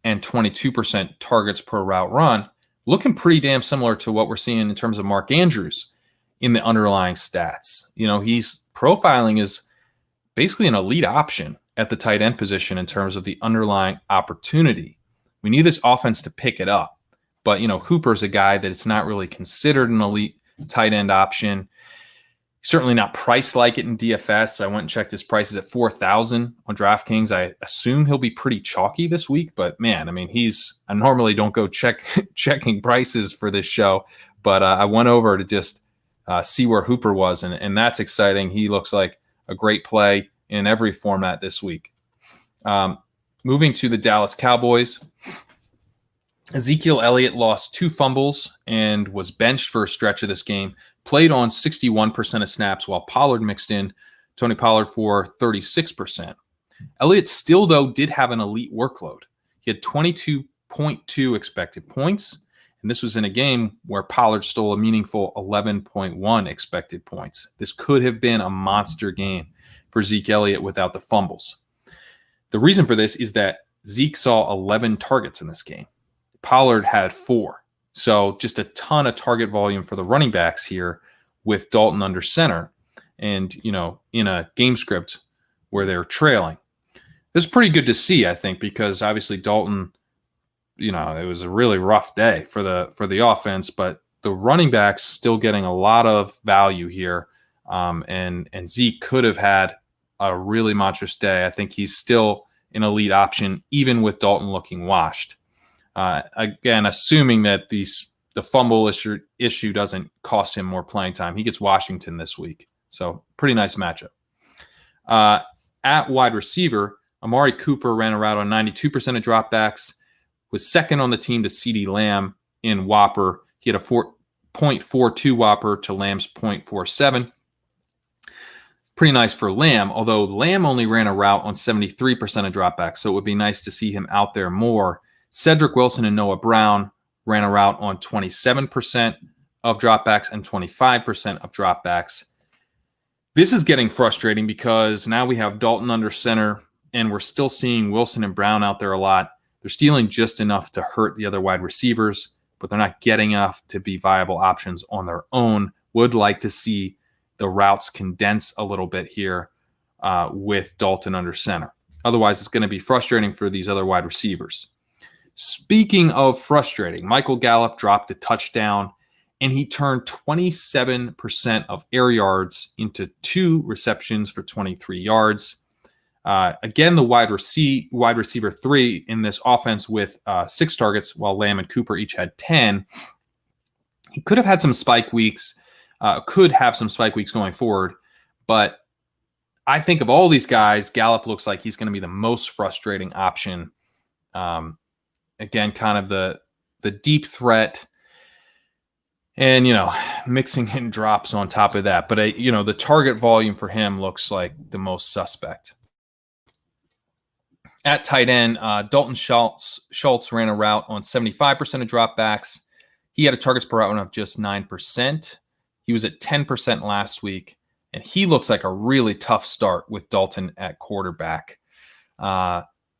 S1: and 22% targets per route run, looking pretty damn similar to what we're seeing in terms of Mark Andrews in the underlying stats. He's profiling is basically an elite option at the tight end position in terms of the underlying opportunity. We need this offense to pick it up. But, Hooper's a guy that it's not really considered an elite tight end option. Certainly not priced like it in DFS. I went and checked his prices at $4,000 on DraftKings. I assume he'll be pretty chalky this week, but man, I normally don't go checking prices for this show, but I went over to just see where Hooper was, and that's exciting. He looks like a great play in every format this week. Moving to the Dallas Cowboys, Ezekiel Elliott lost 2 fumbles and was benched for a stretch of this game, played on 61% of snaps while Pollard mixed in, Tony Pollard for 36%. Elliott still, though, did have an elite workload. He had 22.2 expected points, and this was in a game where Pollard stole a meaningful 11.1 expected points. This could have been a monster game for Zeke Elliott without the fumbles. The reason for this is that Zeke saw 11 targets in this game. Pollard had 4. So just a ton of target volume for the running backs here with Dalton under center and, in a game script where they're trailing. This is pretty good to see, I think, because obviously Dalton, it was a really rough day for the offense, but the running backs still getting a lot of value here. And Zeke could have had a really monstrous day. I think he's still an elite option, even with Dalton looking washed. Again, assuming that the fumble issue doesn't cost him more playing time. He gets Washington this week. So pretty nice matchup. At wide receiver, Amari Cooper ran a route on 92% of dropbacks, was second on the team to CeeDee Lamb in Whopper. He had a 4.42 Whopper to Lamb's 0.47. Pretty nice for Lamb, although Lamb only ran a route on 73% of dropbacks, so it would be nice to see him out there more. Cedric Wilson and Noah Brown ran a route on 27% of dropbacks and 25% of dropbacks. This is getting frustrating because now we have Dalton under center, and we're still seeing Wilson and Brown out there a lot. They're stealing just enough to hurt the other wide receivers, but they're not getting enough to be viable options on their own. Would like to see the routes condense a little bit here with Dalton under center. Otherwise, it's going to be frustrating for these other wide receivers. Speaking of frustrating, Michael Gallup dropped a touchdown, and he turned 27% of air yards into 2 receptions for 23 yards. Again, the wide receiver 3 in this offense with 6 targets, while Lamb and Cooper each had 10. He could have had some spike weeks, going forward, but I think of all these guys, Gallup looks like he's going to be the most frustrating option. Again, kind of the deep threat and, mixing in drops on top of that. But, the target volume for him looks like the most suspect. At tight end, Dalton Schultz ran a route on 75% of dropbacks. He had a targets per route of just 9%. He was at 10% last week, and he looks like a really tough start with Dalton at quarterback.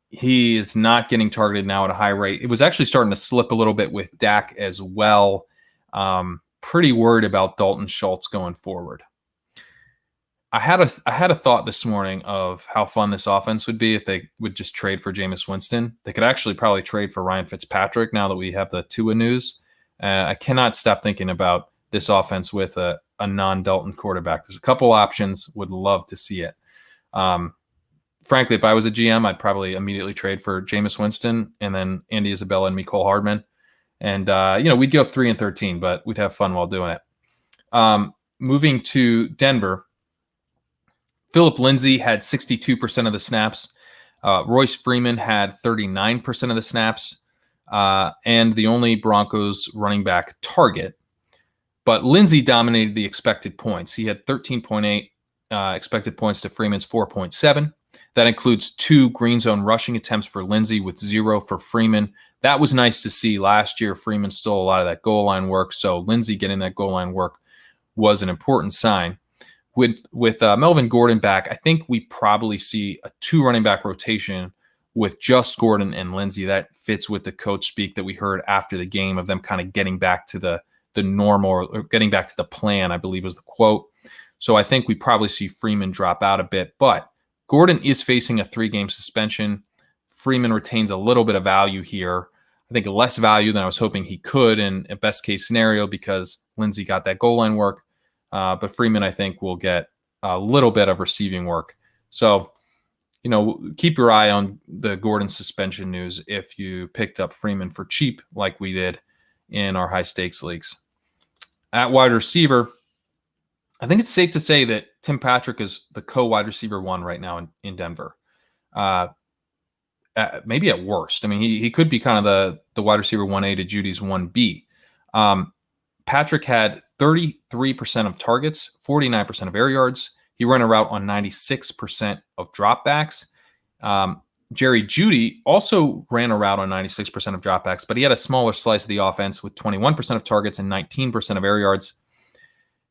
S1: He is not getting targeted now at a high rate. It was actually starting to slip a little bit with Dak as well. Pretty worried about Dalton Schultz going forward. I had a thought this morning of how fun this offense would be if they would just trade for Jameis Winston. They could actually probably trade for Ryan Fitzpatrick now that we have the Tua news. I cannot stop thinking about this offense with a non-Dalton quarterback. There's a couple options. Would love to see it. Frankly, if I was a GM, I'd probably immediately trade for Jameis Winston and then Andy Isabella and Mecole Hardman. And, we'd go 3-13, but we'd have fun while doing it. Moving to Denver, Phillip Lindsay had 62% of the snaps. Royce Freeman had 39% of the snaps. And the only Broncos running back target. But Lindsay dominated the expected points. He had 13.8 expected points to Freeman's 4.7. That includes 2 green zone rushing attempts for Lindsay with 0 for Freeman. That was nice to see. Last year, Freeman stole a lot of that goal line work, so Lindsay getting that goal line work was an important sign. With Melvin Gordon back, I think we probably see a 2 running back rotation with just Gordon and Lindsay. That fits with the coach speak that we heard after the game of them kind of getting back to the normal, or getting back to the plan, I believe was the quote. So I think we probably see Freeman drop out a bit, but Gordon is facing a 3-game suspension. Freeman retains a little bit of value here. I think less value than I was hoping he could in a best case scenario because Lindsay got that goal line work. But Freeman, I think, will get a little bit of receiving work. So, keep your eye on the Gordon suspension news if you picked up Freeman for cheap like we did in our high stakes leagues. At wide receiver, I think it's safe to say that Tim Patrick is the co-wide receiver 1 right now in Denver. Maybe at worst. I mean, he could be kind of the wide receiver 1A to Judy's 1B. Patrick had 33% of targets, 49% of air yards. He ran a route on 96% of dropbacks. Jerry Jeudy also ran a route on 96% of dropbacks, but he had a smaller slice of the offense with 21% of targets and 19% of air yards.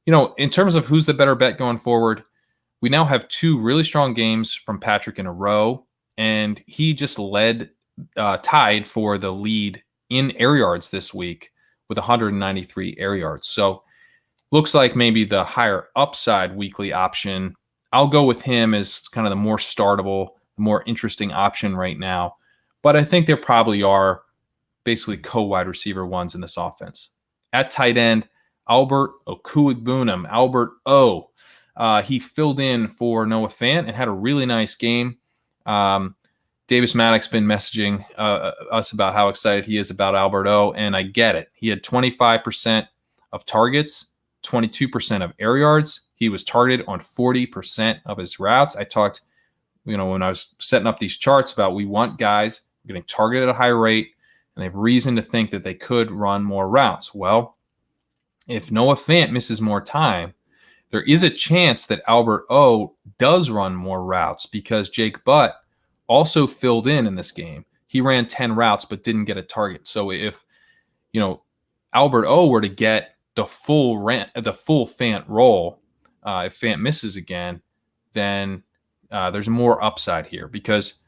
S1: In terms of who's the better bet going forward, we now have 2 really strong games from Patrick in a row, and he just tied for the lead in air yards this week with 193 air yards. So looks like maybe the higher upside weekly option. I'll go with him as kind of the more startable, the more interesting option right now. But I think there probably are basically co-wide receiver 1s in this offense. At tight end, Albert Okuegbunam, Albert O. He filled in for Noah Fant and had a really nice game. Davis Maddox been messaging us about how excited he is about Albert O, and I get it. He had 25% of targets, 22% of air yards. He was targeted on 40% of his routes. I talked, when I was setting up these charts about we want guys getting targeted at a high rate, and they have reason to think that they could run more routes. Well, if Noah Fant misses more time, there is a chance that Albert O does run more routes because Jake Butt also filled in this game. He ran 10 routes but didn't get a target. So if Albert O were to get the full Fant role, if Fant misses again, then there's more upside here because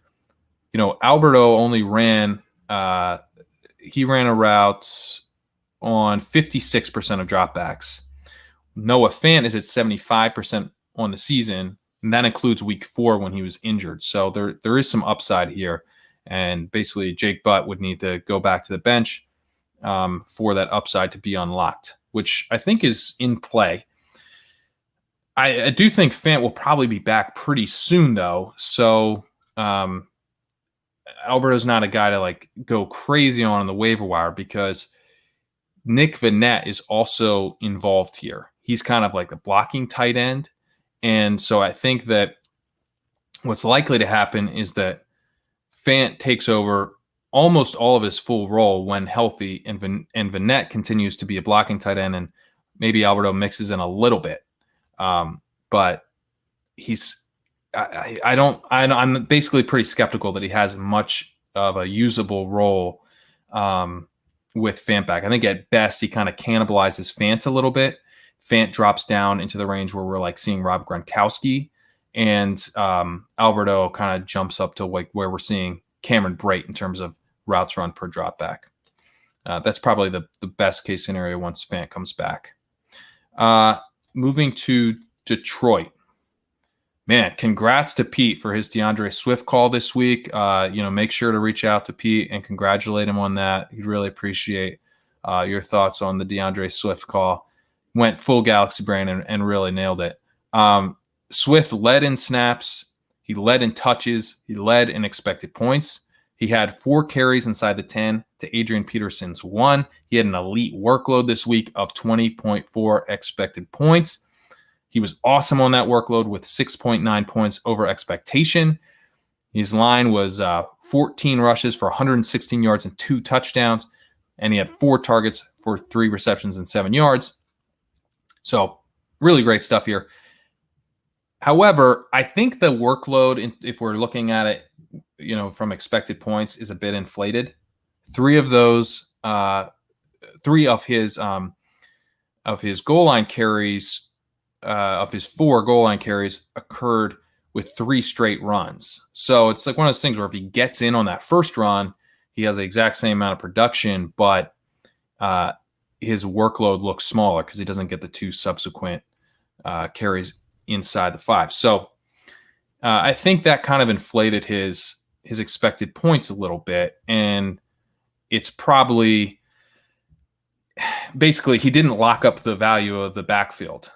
S1: Albert O only ran he ran a route on 56% of dropbacks. Noah Fant is at 75% on the season, and that includes week 4 when he was injured. So there is some upside here, and basically Jake Butt would need to go back to the bench for that upside to be unlocked, which I think is in play. I do think Fant will probably be back pretty soon, though. So Alberto's not a guy to go crazy on the waiver wire because Nick Vannett is also involved here. He's kind of like the blocking tight end. And so I think that what's likely to happen is that Fant takes over almost all of his full role when healthy, and Vannett continues to be a blocking tight end, and maybe Alberto mixes in a little bit. But I'm basically pretty skeptical that he has much of a usable role with Fant back. I think at best he kind of cannibalizes Fant a little bit. Fant drops down into the range where we're like seeing Rob Gronkowski, and Alberto kind of jumps up to like where we're seeing Cameron Brate in terms of routes run per drop back. That's probably the best case scenario once Fant comes back. Moving to Detroit. Man, congrats to Pete for his DeAndre Swift call this week. Make sure to reach out to Pete and congratulate him on that. He'd really appreciate your thoughts on the DeAndre Swift call. Went full Galaxy brain and really nailed it. Swift led in snaps. He led in touches. He led in expected points. He had 4 carries inside the 10 to Adrian Peterson's 1. He had an elite workload this week of 20.4 expected points. He was awesome on that workload with 6.9 points over expectation. His line was 14 rushes for 116 yards and 2 touchdowns, and he had 4 targets for 3 receptions and 7 yards. So really great stuff here. However, I think the workload, if we're looking at it, from expected points, is a bit inflated. 3 of those, 3 of his goal line carries, of his 4 goal line carries occurred with 3 straight runs. So it's like one of those things where if he gets in on that first run, he has the exact same amount of production, but his workload looks smaller because he doesn't get the 2 subsequent carries inside the 5. So I think that kind of inflated his expected points a little bit, and it's probably basically he didn't lock up the value of the backfield.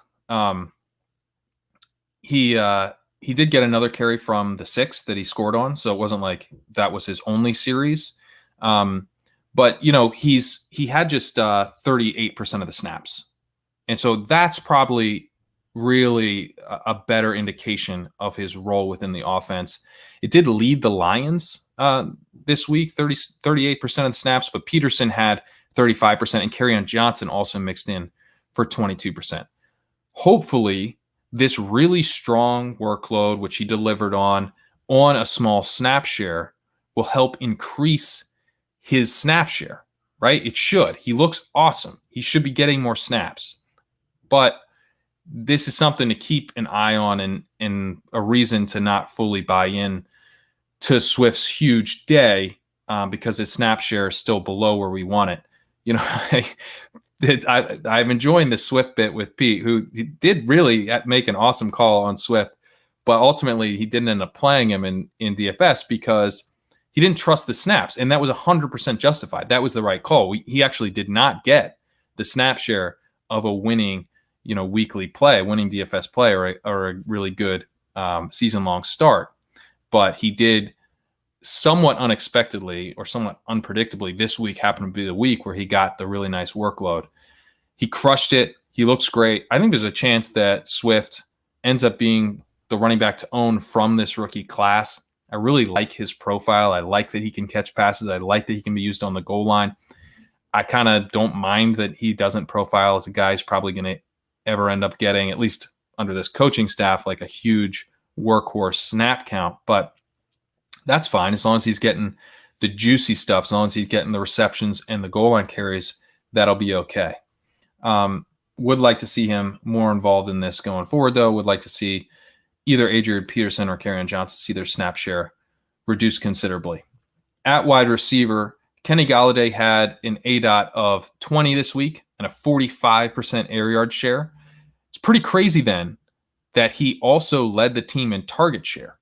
S1: He did get another carry from the 6 that he scored on, so it wasn't like that was his only series. But he had just 38% of the snaps, and so that's probably really a better indication of his role within the offense. It did lead the Lions this week, 38% of the snaps, but Peterson had 35%, and Kerrane Johnson also mixed in for 22%. Hopefully, this really strong workload, which he delivered on a small snap share, will help increase his snap share, right? It should. He looks awesome. He should be getting more snaps. But this is something to keep an eye on and a reason to not fully buy in to Swift's huge day because his snap share is still below where we want it. I'm enjoying the Swift bit with Pete, who did really make an awesome call on Swift, but ultimately he didn't end up playing him in DFS because he didn't trust the snaps, and that was 100% justified. That was the right call. He actually did not get the snap share of a winning weekly play, winning DFS play, or a really good season-long start. But he did somewhat unexpectedly or somewhat unpredictably this week happened to be the week where he got the really nice workload. He crushed it. He looks great. I think there's a chance that Swift ends up being the running back to own from this rookie class. I really like his profile. I like that he can catch passes. I like that he can be used on the goal line. I kind of don't mind that he doesn't profile as a guy who's probably going to ever end up getting, at least under this coaching staff, like a huge workhorse snap count. But that's fine as long as he's getting the juicy stuff, as long as he's getting the receptions and the goal line carries, that'll be okay. Would like to see him more involved in this going forward, though. Would like to see either Adrian Peterson or Kerrane Johnson see their snap share reduce considerably. At wide receiver, Kenny Golladay had an ADOT of 20 this week and a 45% air yard share. It's pretty crazy then that he also led the team in target share,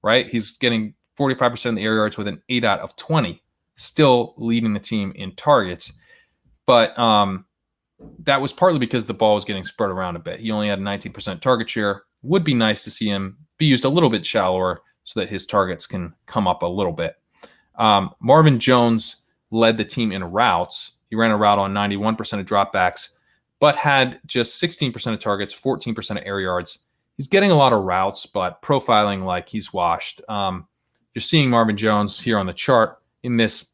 S1: right? He's getting 45% of the air yards with an ADOT of 20, still leading the team in targets. But that was partly because the ball was getting spread around a bit. He only had a 19% target share. Would be nice to see him be used a little bit shallower so that his targets can come up a little bit. Marvin Jones led the team in routes. He ran a route on 91% of dropbacks, but had just 16% of targets, 14% of air yards. He's getting a lot of routes, but profiling like he's washed. You're seeing Marvin Jones here on the chart in this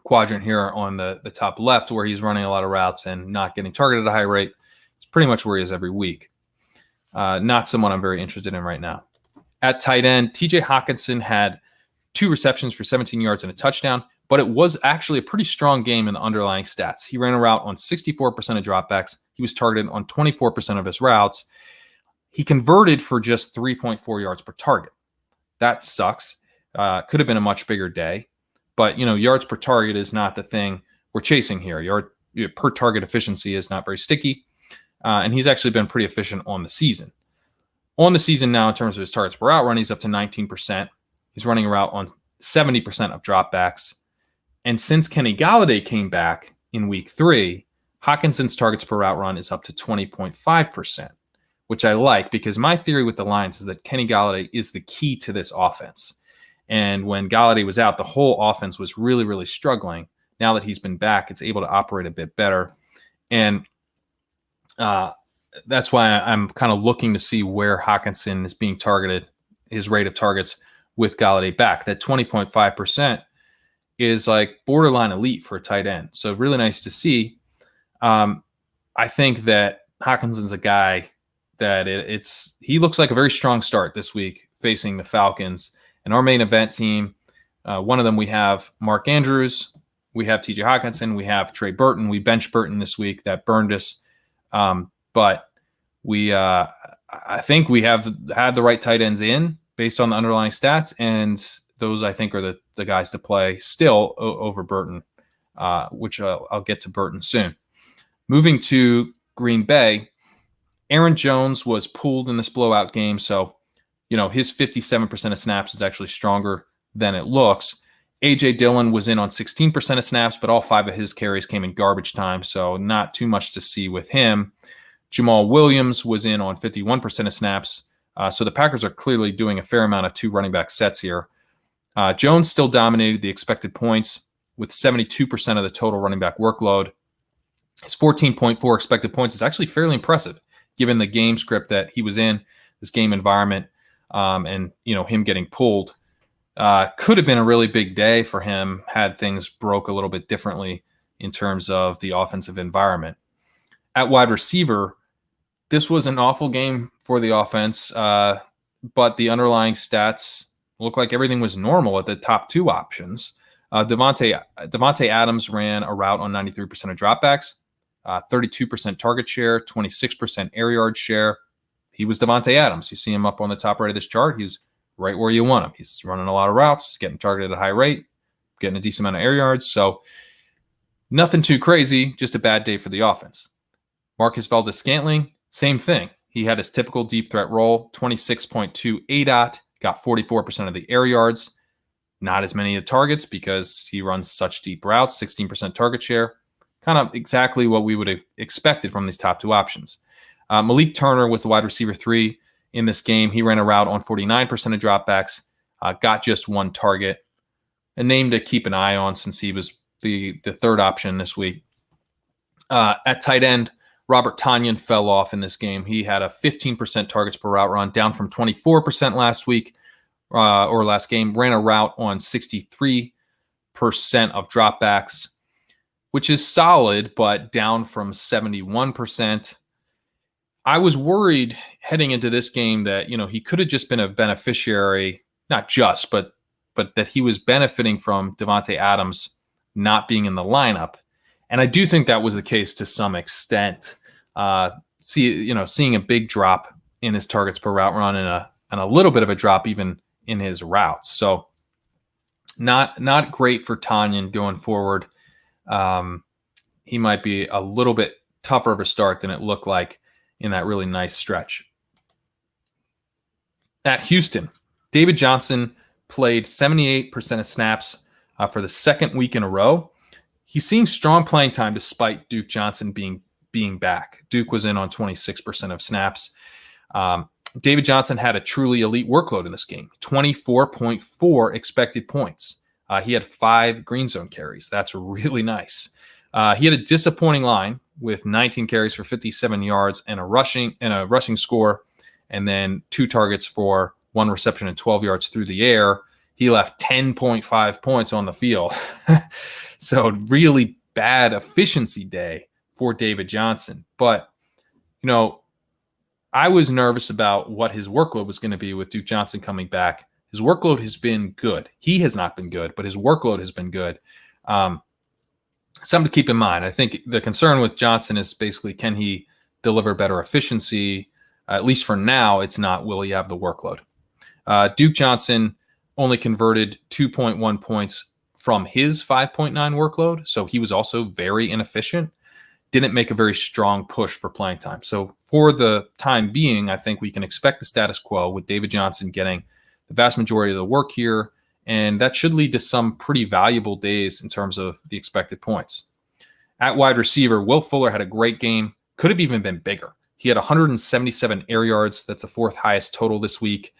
S1: quadrant here on the top left where he's running a lot of routes and not getting targeted at a high rate. It's pretty much where he is every week. Not someone I'm very interested in right now. At tight end, TJ Hawkinson had 2 receptions for 17 yards and a touchdown, but it was actually a pretty strong game in the underlying stats. He ran a route on 64% of dropbacks. He was targeted on 24% of his routes. He converted for just 3.4 yards per target. That sucks. Could have been a much bigger day. But, yards per target is not the thing we're chasing here. Yard per target efficiency is not very sticky. And he's actually been pretty efficient on the season. On the season now, in terms of his targets per route run, he's up to 19%. He's running a route on 70% of dropbacks. And since Kenny Golladay came back in week 3, Hawkinson's targets per route run is up to 20.5%, which I like because my theory with the Lions is that Kenny Golladay is the key to this offense. And when Golladay was out, the whole offense was really, really struggling. Now that he's been back, it's able to operate a bit better. And that's why I'm kind of looking to see where Hawkinson is being targeted, his rate of targets with Golladay back. That 20.5% is like borderline elite for a tight end. So really nice to see. I think that Hawkinson's a guy that he looks like a very strong start this week facing the Falcons. And our main event team, one of them we have Mark Andrews, we have TJ Hawkinson, we have Trey Burton. We benched Burton this week. That burned us. But I think we have had the right tight ends in based on the underlying stats, and those I think are the guys to play still over Burton, which I'll get to Burton soon. Moving to Green Bay, Aaron Jones was pulled in this blowout game, so his 57% of snaps is actually stronger than it looks. A.J. Dillon was in on 16% of snaps, but all 5 of his carries came in garbage time, so not too much to see with him. Jamal Williams was in on 51% of snaps, so the Packers are clearly doing a fair amount of 2 running back sets here. Jones still dominated the expected points with 72% of the total running back workload. His 14.4 expected points is actually fairly impressive, given the game script that he was in, this game environment, and him getting pulled. Could have been a really big day for him had things broke a little bit differently in terms of the offensive environment. At wide receiver, this was an awful game for the offense, but the underlying stats look like everything was normal at the top 2 options. Devontae Adams ran a route on 93% of dropbacks, 32% target share, 26% air yard share. He was Devontae Adams. You see him up on the top right of this chart. He's right where you want him. He's running a lot of routes. He's getting targeted at a high rate, getting a decent amount of air yards. So nothing too crazy, just a bad day for the offense. Marcus Valdes-Scantling, same thing. He had his typical deep threat role, 26.2 ADOT, got 44% of the air yards. Not as many targets because he runs such deep routes, 16% target share. Kind of exactly what we would have expected from these top 2 options. Malik Turner was the wide receiver 3 in this game. He ran a route on 49% of dropbacks, got just 1 target. A name to keep an eye on since he was the 3rd option this week. At tight end, Robert Tonyan fell off in this game. He had a 15% targets per route run, down from 24% last week or last game. Ran a route on 63% of dropbacks, which is solid, but down from 71%. I was worried heading into this game that, he could have just been a beneficiary, not just, but that he was benefiting from Devontae Adams not being in the lineup. And I do think that was the case to some extent. Seeing a big drop in his targets per route run and a little bit of a drop even in his routes. So not great for Tonyan going forward. He might be a little bit tougher of a start than it looked like in that really nice stretch. At Houston, David Johnson played 78% of snaps for the 2nd week in a row. He's seeing strong playing time despite Duke Johnson being back. Duke was in on 26% of snaps. David Johnson had a truly elite workload in this game, 24.4 expected points. He had 5 green zone carries. That's really nice. He had a disappointing line with 19 carries for 57 yards and a rushing score, and then 2 targets for 1 reception and 12 yards through the air. He left 10.5 points on the field. So really bad efficiency day for David Johnson. But, I was nervous about what his workload was going to be with Duke Johnson coming back. His workload has been good. He has not been good, but his workload has been good. something to keep in mind. I think the concern with Johnson is basically, can he deliver better efficiency? At least for now, it's not, will he have the workload? Duke Johnson only converted 2.1 points from his 5.9 workload, so he was also very inefficient. Didn't make a very strong push for playing time. So for the time being, I think we can expect the status quo with David Johnson getting the vast majority of the work here, and that should lead to some pretty valuable days in terms of the expected points. At wide receiver, Will Fuller had a great game. Could have even been bigger. He had 177 air yards. That's the fourth highest total this week.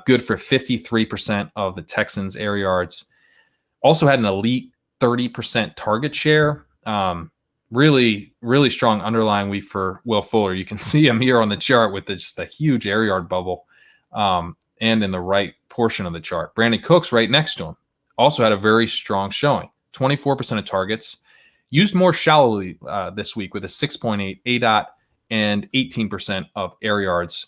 S1: Good for 53% of the Texans' air yards. Also had an elite 30% target share. Really, really strong underlying week for Will Fuller. You can see him here on the chart with just a huge air yard bubble, and in the right portion of the chart. Brandon Cooks right next to him also had a very strong showing. 24% of targets. Used more shallowly this week with a 6.8 ADOT and 18% of air yards.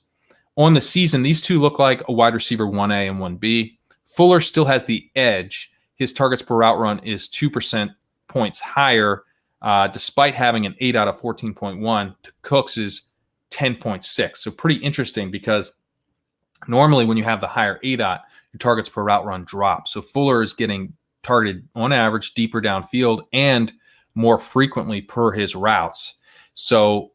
S1: On the season, these two look like a wide receiver 1A and 1B. Fuller still has the edge. His targets per route run is 2% points higher, despite having an ADOT of 14.1 to Cooks is 10.6. So pretty interesting, because normally when you have the higher ADOT, your targets per route run drop. So Fuller is getting targeted on average deeper downfield and more frequently per his routes. So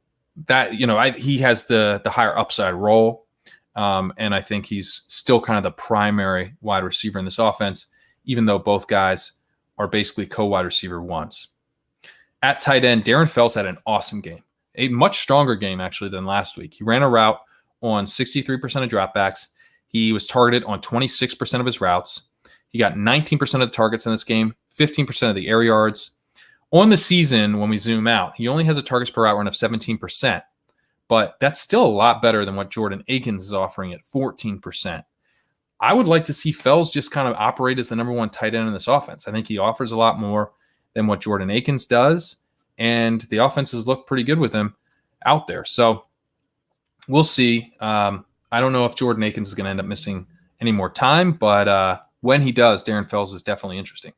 S1: that, he has the higher upside role. And I think he's still kind of the primary wide receiver in this offense, even though both guys are basically co-wide receiver ones. At tight end, Darren Fells had an awesome game, a much stronger game actually than last week. He ran a route on 63% of dropbacks. He was targeted on 26% of his routes. He got 19% of the targets in this game, 15% of the air yards. On the season, when we zoom out, he only has a targets per route run of 17%, but that's still a lot better than what Jordan Akins is offering at 14%. I would like to see Fells just kind of operate as the number one tight end in this offense. I think he offers a lot more than what Jordan Akins does, and the offenses look pretty good with him out there. So we'll see. I don't know if Jordan Akins is going to end up missing any more time, but when he does, Darren Fells is definitely interesting.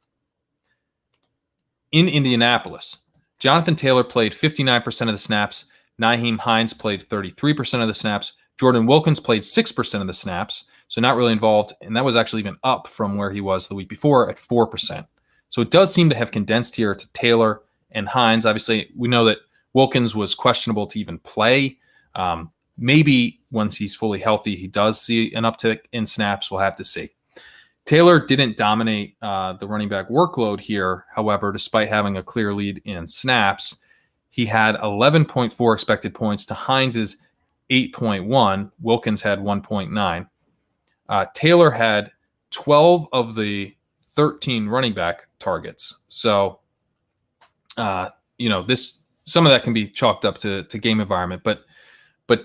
S1: In Indianapolis, Jonathan Taylor played 59% of the snaps. Nyheim Hines played 33% of the snaps. Jordan Wilkins played 6% of the snaps, so not really involved, and that was actually even up from where he was the week before at 4%. So it does seem to have condensed here to Taylor and Hines. Obviously, we know that Wilkins was questionable to even play. Maybe once he's fully healthy, he does see an uptick in snaps. We'll have to see. Taylor didn't dominate the running back workload here. However, despite having a clear lead in snaps, he had 11.4 expected points to Hines's 8.1. Wilkins had 1.9. Taylor had 12 of the 13 running back targets. So, this, some of that can be chalked up to game environment, but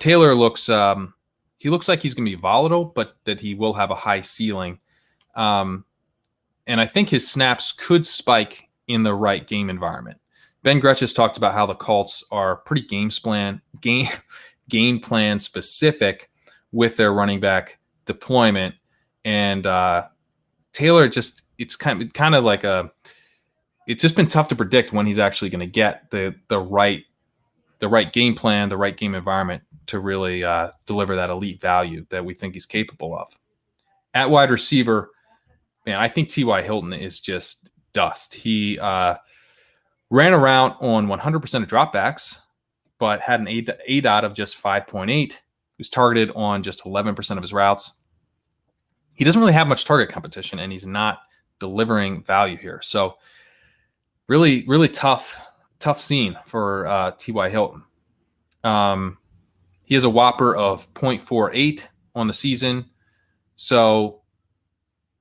S1: Taylor looks he looks like he's going to be volatile, but that he will have a high ceiling. And I think his snaps could spike in the right game environment. Ben Gretsch has talked about how the Colts are pretty game plan specific with their running back deployment, and Taylor it's kind of like it's just been tough to predict when he's actually going to get the right game plan, the right game environment to really deliver that elite value that we think he's capable of. At wide receiver, man, I think T.Y. Hilton is just dust. He ran around on 100% of dropbacks, but had an ADOT of just 5.8. He was targeted on just 11% of his routes. He doesn't really have much target competition, and he's not delivering value here. So really, really tough scene for T.Y. Hilton. He has a whopper of 0.48 on the season. So,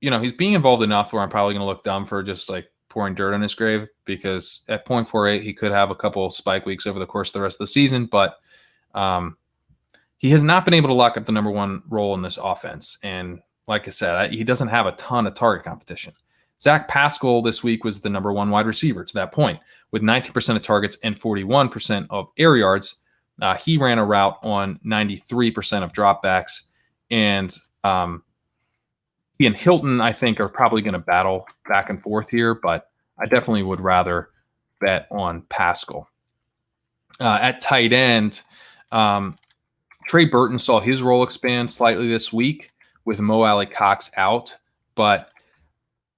S1: he's being involved enough where I'm probably going to look dumb for just like pouring dirt on his grave, because at 0.48, he could have a couple spike weeks over the course of the rest of the season. But he has not been able to lock up the number one role in this offense. And like I said, he doesn't have a ton of target competition. Zach Pascal this week was the number one wide receiver to that point, with 19% of targets and 41% of air yards. He ran a route on 93% of dropbacks. And he and Hilton, I think, are probably going to battle back and forth here, but I definitely would rather bet on Pascal. At tight end, Trey Burton saw his role expand slightly this week with Mo Alley-Cox out, but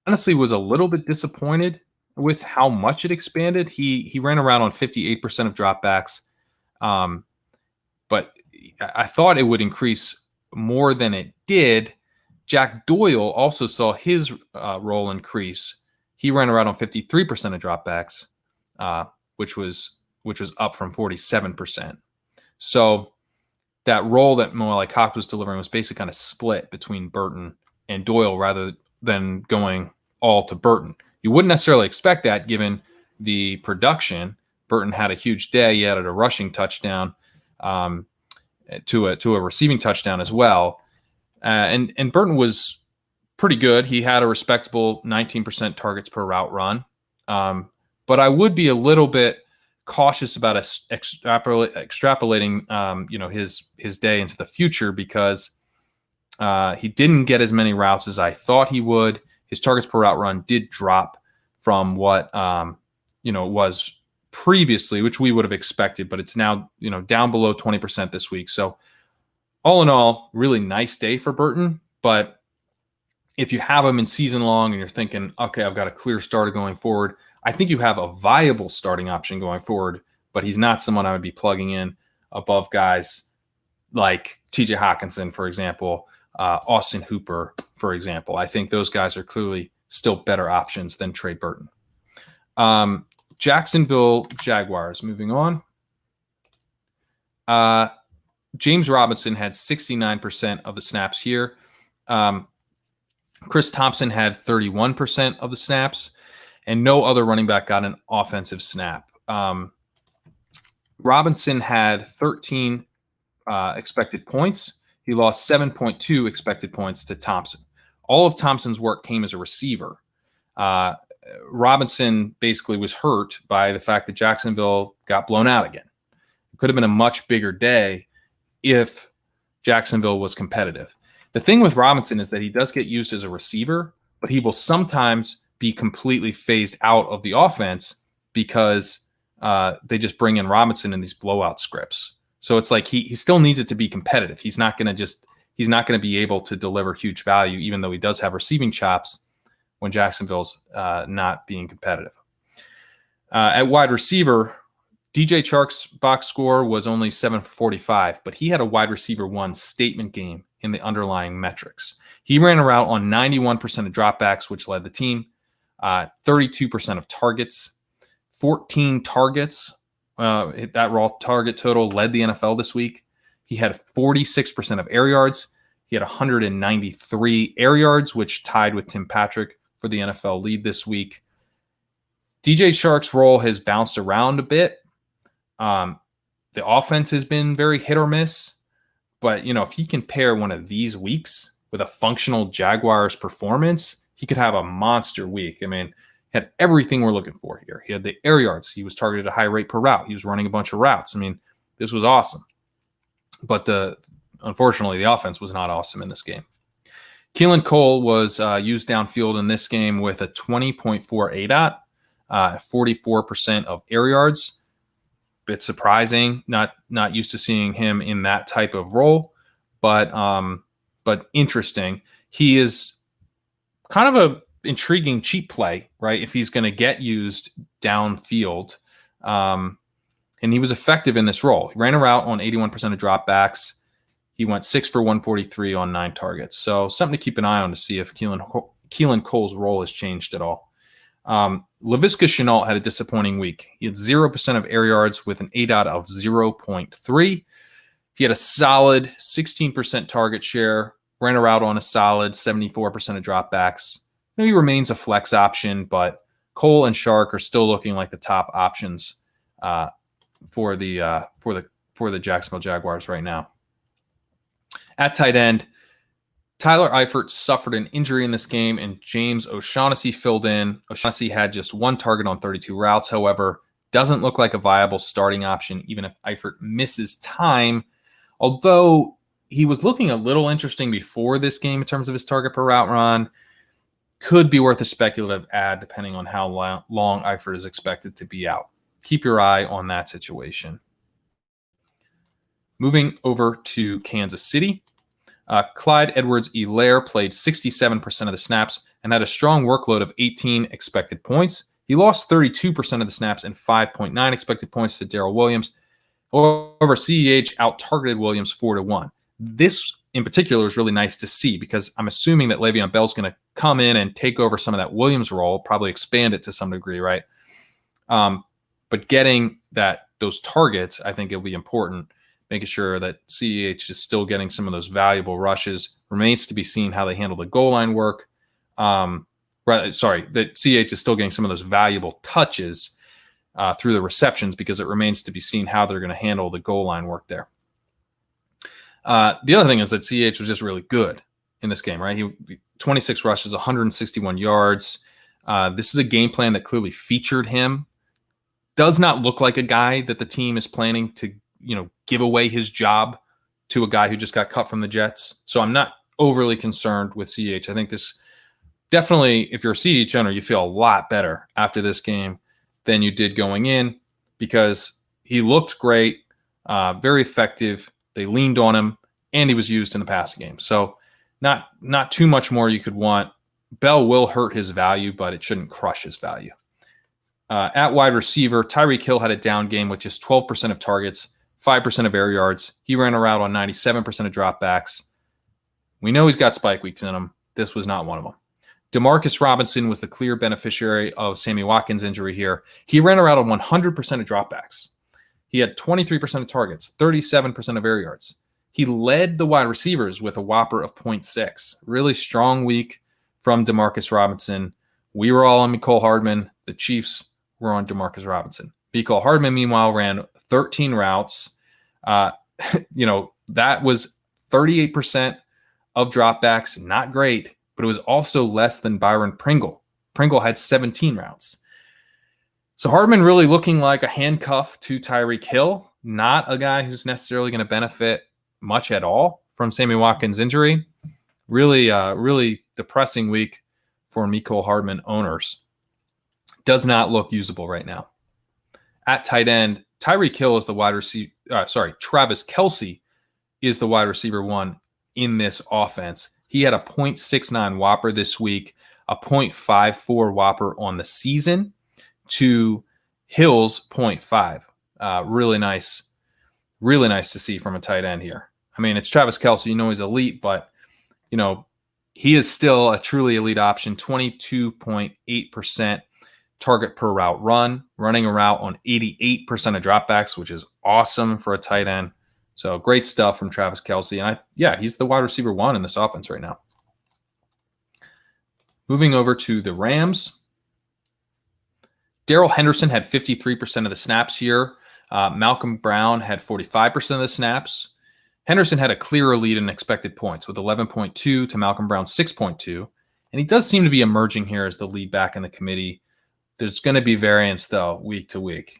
S1: honestly was a little bit disappointed with how much it expanded. He ran around on 58% of dropbacks, but I thought it would increase more than it did. Jack Doyle also saw his role increase. He ran around on 53% of dropbacks, which was up from 47%. So that role that Mo Alley-Cox was delivering was basically kind of split between Burton and Doyle rather than going all to Burton. You wouldn't necessarily expect that given the production. Burton had a huge day. He added a rushing touchdown to a receiving touchdown as well. And Burton was pretty good. He had a respectable 19% targets per route run. But I would be a little bit cautious about extrapolating his day into the future because he didn't get as many routes as I thought he would. His targets per route run did drop from what it was previously, which we would have expected, but it's now down below 20% this week. So all in all, really nice day for Burton. But if you have him in season long and you're thinking, okay, I've got a clear starter going forward, I think you have a viable starting option going forward, but he's not someone I would be plugging in above guys like TJ Hawkinson, for example, Austin Hooper, for example. I think those guys are clearly still better options than Trey Burton. Jacksonville Jaguars, moving on. James Robinson had 69% of the snaps here. Chris Thompson had 31% of the snaps, and no other running back got an offensive snap. Robinson had 13 expected points. He lost 7.2 expected points to Thompson. All of Thompson's work came as a receiver. Robinson basically was hurt by the fact that Jacksonville got blown out again. It could have been a much bigger day if Jacksonville was competitive. The thing with Robinson is that he does get used as a receiver, but he will sometimes be completely phased out of the offense because they just bring in Robinson in these blowout scripts. So it's like he still needs it to be competitive. He's not going to be able to deliver huge value, even though he does have receiving chops when Jacksonville's not being competitive. At wide receiver, DJ Chark's box score was only 745, but he had a wide receiver one statement game in the underlying metrics. He ran a route on 91% of dropbacks, which led the team, 32% of targets, 14 targets. That raw target total led the NFL this week. He had 46% of air yards. He had 193 air yards, which tied with Tim Patrick for the NFL lead this week. DJ Chark's role has bounced around a bit. The offense has been very hit or miss. But, if he can pair one of these weeks with a functional Jaguars performance, he could have a monster week. I mean, he had everything we're looking for here. He had the air yards. He was targeted at a high rate per route. He was running a bunch of routes. I mean, this was awesome. But unfortunately, the offense was not awesome in this game. Keelan Cole was used downfield in this game with a 20.4 ADOT, 44% of air yards. Bit surprising, not used to seeing him in that type of role, but interesting. He is kind of a intriguing cheap play, right? If he's going to get used downfield, and he was effective in this role. He ran a route on 81% of dropbacks. He went 6 for 143 on 9 targets. So something to keep an eye on to see if Keelan Cole's role has changed at all. Laviska Shenault had a disappointing week. He had 0% of air yards with an ADOT of 0.3. He had a solid 16% target share, ran a route on a solid 74% of dropbacks. He remains a flex option, but Cole and Shark are still looking like the top options for the Jacksonville Jaguars right now. At tight end, Tyler Eifert suffered an injury in this game, and James O'Shaughnessy filled in. O'Shaughnessy had just 1 target on 32 routes, however, doesn't look like a viable starting option, even if Eifert misses time. Although he was looking a little interesting before this game in terms of his target per route run, could be worth a speculative add depending on how long Eifert is expected to be out. Keep your eye on that situation. Moving over to Kansas City, Clyde Edwards-Helaire played 67% of the snaps and had a strong workload of 18 expected points. He lost 32% of the snaps and 5.9 expected points to Darrell Williams. However, CEH out-targeted Williams 4-1. This, in particular, is really nice to see because I'm assuming that Le'Veon Bell's going to come in and take over some of that Williams role, probably expand it to some degree, right? But getting those targets, I think it'll be important, making sure that CEH is still getting some of those valuable rushes. Remains to be seen how they handle the goal line work. That CEH is still getting some of those valuable touches through the receptions because it remains to be seen how they're going to handle the goal line work there. The other thing is that CEH was just really good in this game, right? He 26 rushes, 161 yards. This is a game plan that clearly featured him. Does not look like a guy that the team is planning to, give away his job to a guy who just got cut from the Jets. So I'm not overly concerned with CEH. I think this definitely, if you're a CEH owner, you feel a lot better after this game than you did going in because he looked great, very effective. They leaned on him, and he was used in the passing game. So not too much more you could want. Bell will hurt his value, but it shouldn't crush his value. At wide receiver, Tyreek Hill had a down game with just 12% of targets, 5% of air yards. He ran a route on 97% of dropbacks. We know he's got spike weeks in him. This was not one of them. Demarcus Robinson was the clear beneficiary of Sammy Watkins' injury here. He ran a route on 100% of dropbacks. He had 23% of targets, 37% of air yards. He led the wide receivers with a whopper of 0.6. Really strong week from Demarcus Robinson. We were all on Mecole Hardman. The Chiefs were on Demarcus Robinson. Mecole Hardman, meanwhile, ran 13 routes. That was 38% of dropbacks. Not great, but it was also less than Byron Pringle. Pringle had 17 routes. So Hardman really looking like a handcuff to Tyreek Hill, not a guy who's necessarily going to benefit much at all from Sammy Watkins' injury. Really depressing week for Mecole Hardman owners. Does not look usable right now. At tight end, Tyreek Hill is the wide receiver. Travis Kelce is the wide receiver one in this offense. He had a 0.69 whopper this week, a 0.54 whopper on the season to Hill's 0.5. Really nice to see from a tight end here. I mean, it's Travis Kelce, he's elite, but he is still a truly elite option. 22.8% target per route run, running a route on 88% of dropbacks, which is awesome for a tight end. So great stuff from Travis Kelce. And he's the wide receiver one in this offense right now. Moving over to the Rams. Darrell Henderson had 53% of the snaps here. Malcolm Brown had 45% of the snaps. Henderson had a clearer lead in expected points with 11.2 to Malcolm Brown's 6.2. And he does seem to be emerging here as the lead back in the committee. There's going to be variance, though, week to week.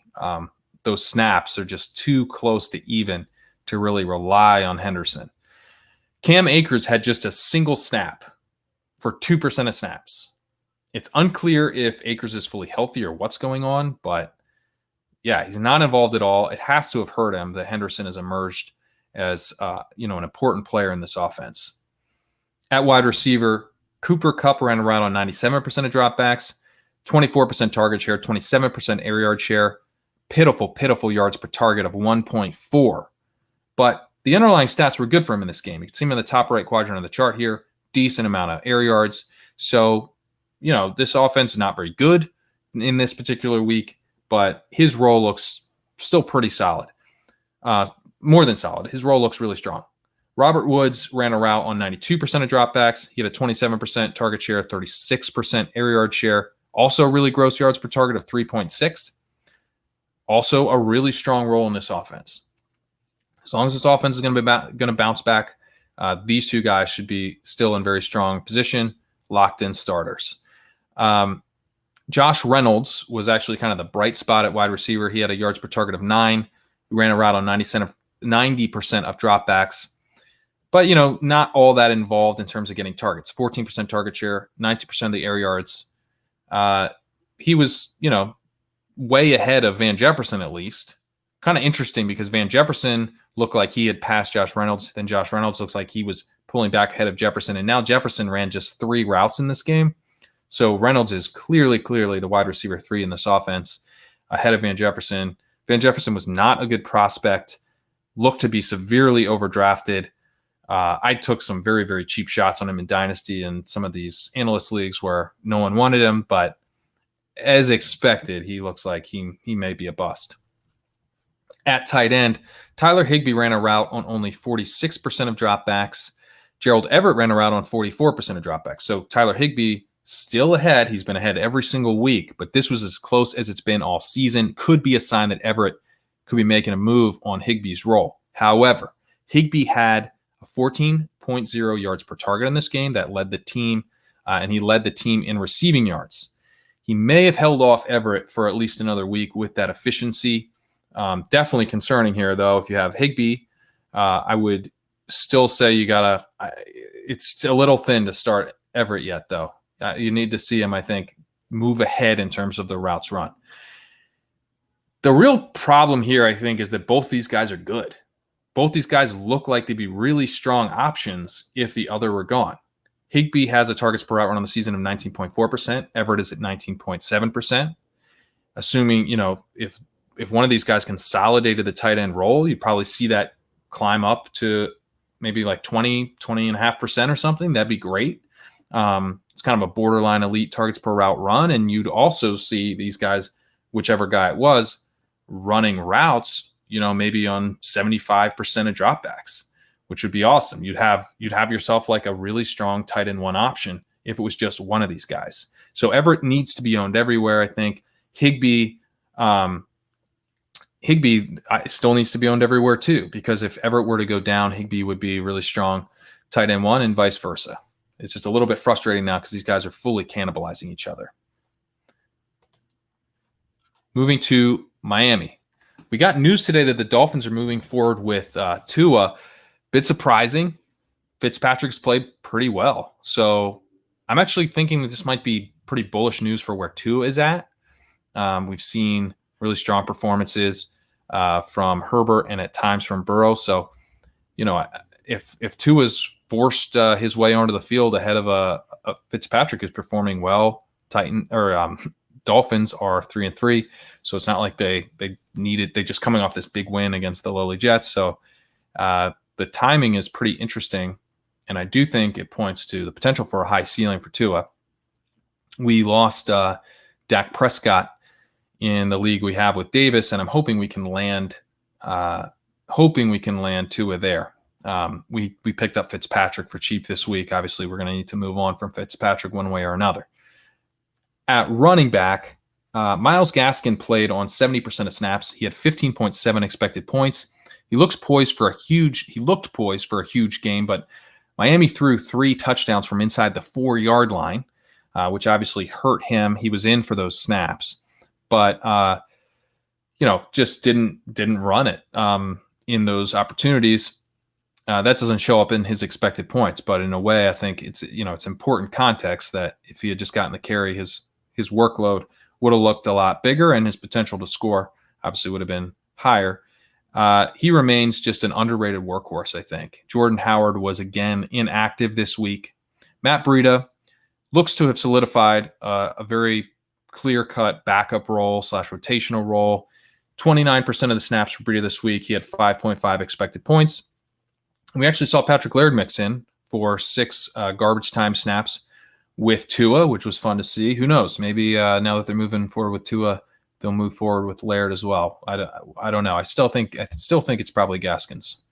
S1: Those snaps are just too close to even to really rely on Henderson. Cam Akers had just a single snap for 2% of snaps. It's unclear if Akers is fully healthy or what's going on, but he's not involved at all. It has to have hurt him that Henderson has emerged as an important player in this offense. At wide receiver, Cooper Kupp ran around on 97% of dropbacks, 24% target share, 27% air yard share, pitiful yards per target of 1.4. But the underlying stats were good for him in this game. You can see him in the top right quadrant of the chart here, decent amount of air yards. So, this offense is not very good in this particular week, but his role looks still pretty solid. More than solid. His role looks really strong. Robert Woods ran a route on 92% of dropbacks. He had a 27% target share, 36% air yard share. Also really gross yards per target of 3.6. Also a really strong role in this offense. As long as this offense is going to bounce back, these two guys should be still in very strong position, locked-in starters. Josh Reynolds was actually kind of the bright spot at wide receiver. He had a yards per target of 9. He ran a route on 90% of dropbacks. But, not all that involved in terms of getting targets. 14% target share, 90% of the air yards. He was, way ahead of Van Jefferson at least. Kind of interesting because Van Jefferson looked like he had passed Josh Reynolds. Then Josh Reynolds looks like he was pulling back ahead of Jefferson. And now Jefferson ran just 3 routes in this game. So Reynolds is clearly the wide receiver 3 in this offense ahead of Van Jefferson. Van Jefferson was not a good prospect, looked to be severely overdrafted. I took some very, very cheap shots on him in Dynasty and some of these analyst leagues where no one wanted him, but as expected, he looks like he may be a bust. At tight end, Tyler Higbee ran a route on only 46% of dropbacks. Gerald Everett ran a route on 44% of dropbacks. So Tyler Higbee still ahead. He's been ahead every single week, but this was as close as it's been all season. Could be a sign that Everett could be making a move on Higbee's role. However, Higbee had a 14.0 yards per target in this game that led the team, and he led the team in receiving yards. He may have held off Everett for at least another week with that efficiency. Definitely concerning here, though. If you have Higbee, I would still say it's a little thin to start Everett yet, though. You need to see him, I think, move ahead in terms of the routes run. The real problem here, I think, is that both these guys are good. Both these guys look like they'd be really strong options if the other were gone. Higbee has a targets per route run on the season of 19.4%. Everett is at 19.7%. Assuming, if one of these guys consolidated the tight end role, you'd probably see that climb up to maybe like 20.5% or something. That'd be great. It's kind of a borderline elite targets per route run. And you'd also see these guys, whichever guy it was, running routes, maybe on 75% of dropbacks, which would be awesome. You'd have yourself like a really strong tight end 1 option if it was just one of these guys. So Everett needs to be owned everywhere, I think. Higbee still needs to be owned everywhere too, because if Everett were to go down, Higbee would be really strong tight end 1 and vice versa. It's just a little bit frustrating now because these guys are fully cannibalizing each other. Moving to Miami. We got news today that the Dolphins are moving forward with Tua. Bit surprising. Fitzpatrick's played pretty well. So I'm actually thinking that this might be pretty bullish news for where Tua is at. We've seen really strong performances from Herbert and at times from Burrow. So, if Tua's forced his way onto the field ahead of a Fitzpatrick is performing well, Dolphins are 3-3. So it's not like they just coming off this big win against the lowly Jets. So the timing is pretty interesting. And I do think it points to the potential for a high ceiling for Tua. We lost Dak Prescott in the league we have with Davis, and I'm hoping we can land Tua there. We picked up Fitzpatrick for cheap this week. Obviously, we're going to need to move on from Fitzpatrick one way or another. At running back, Myles Gaskin played on 70% of snaps. He had 15.7 expected points. He looked poised for a huge game, but Miami threw 3 touchdowns from inside the 4-yard line, which obviously hurt him. He was in for those snaps, but just didn't run it in those opportunities. That doesn't show up in his expected points, but in a way, I think it's important context that if he had just gotten the carry, his workload would have looked a lot bigger, and his potential to score obviously would have been higher. He remains just an underrated workhorse, I think. Jordan Howard was again inactive this week. Matt Breida looks to have solidified a very clear-cut backup role / rotational role. 29% of the snaps for Breida this week. He had 5.5 expected points. We actually saw Patrick Laird mix in for 6 garbage time snaps with Tua, which was fun to see. Who knows? Maybe now that they're moving forward with Tua, they'll move forward with Laird as well. I don't know. I still think it's probably Gaskin's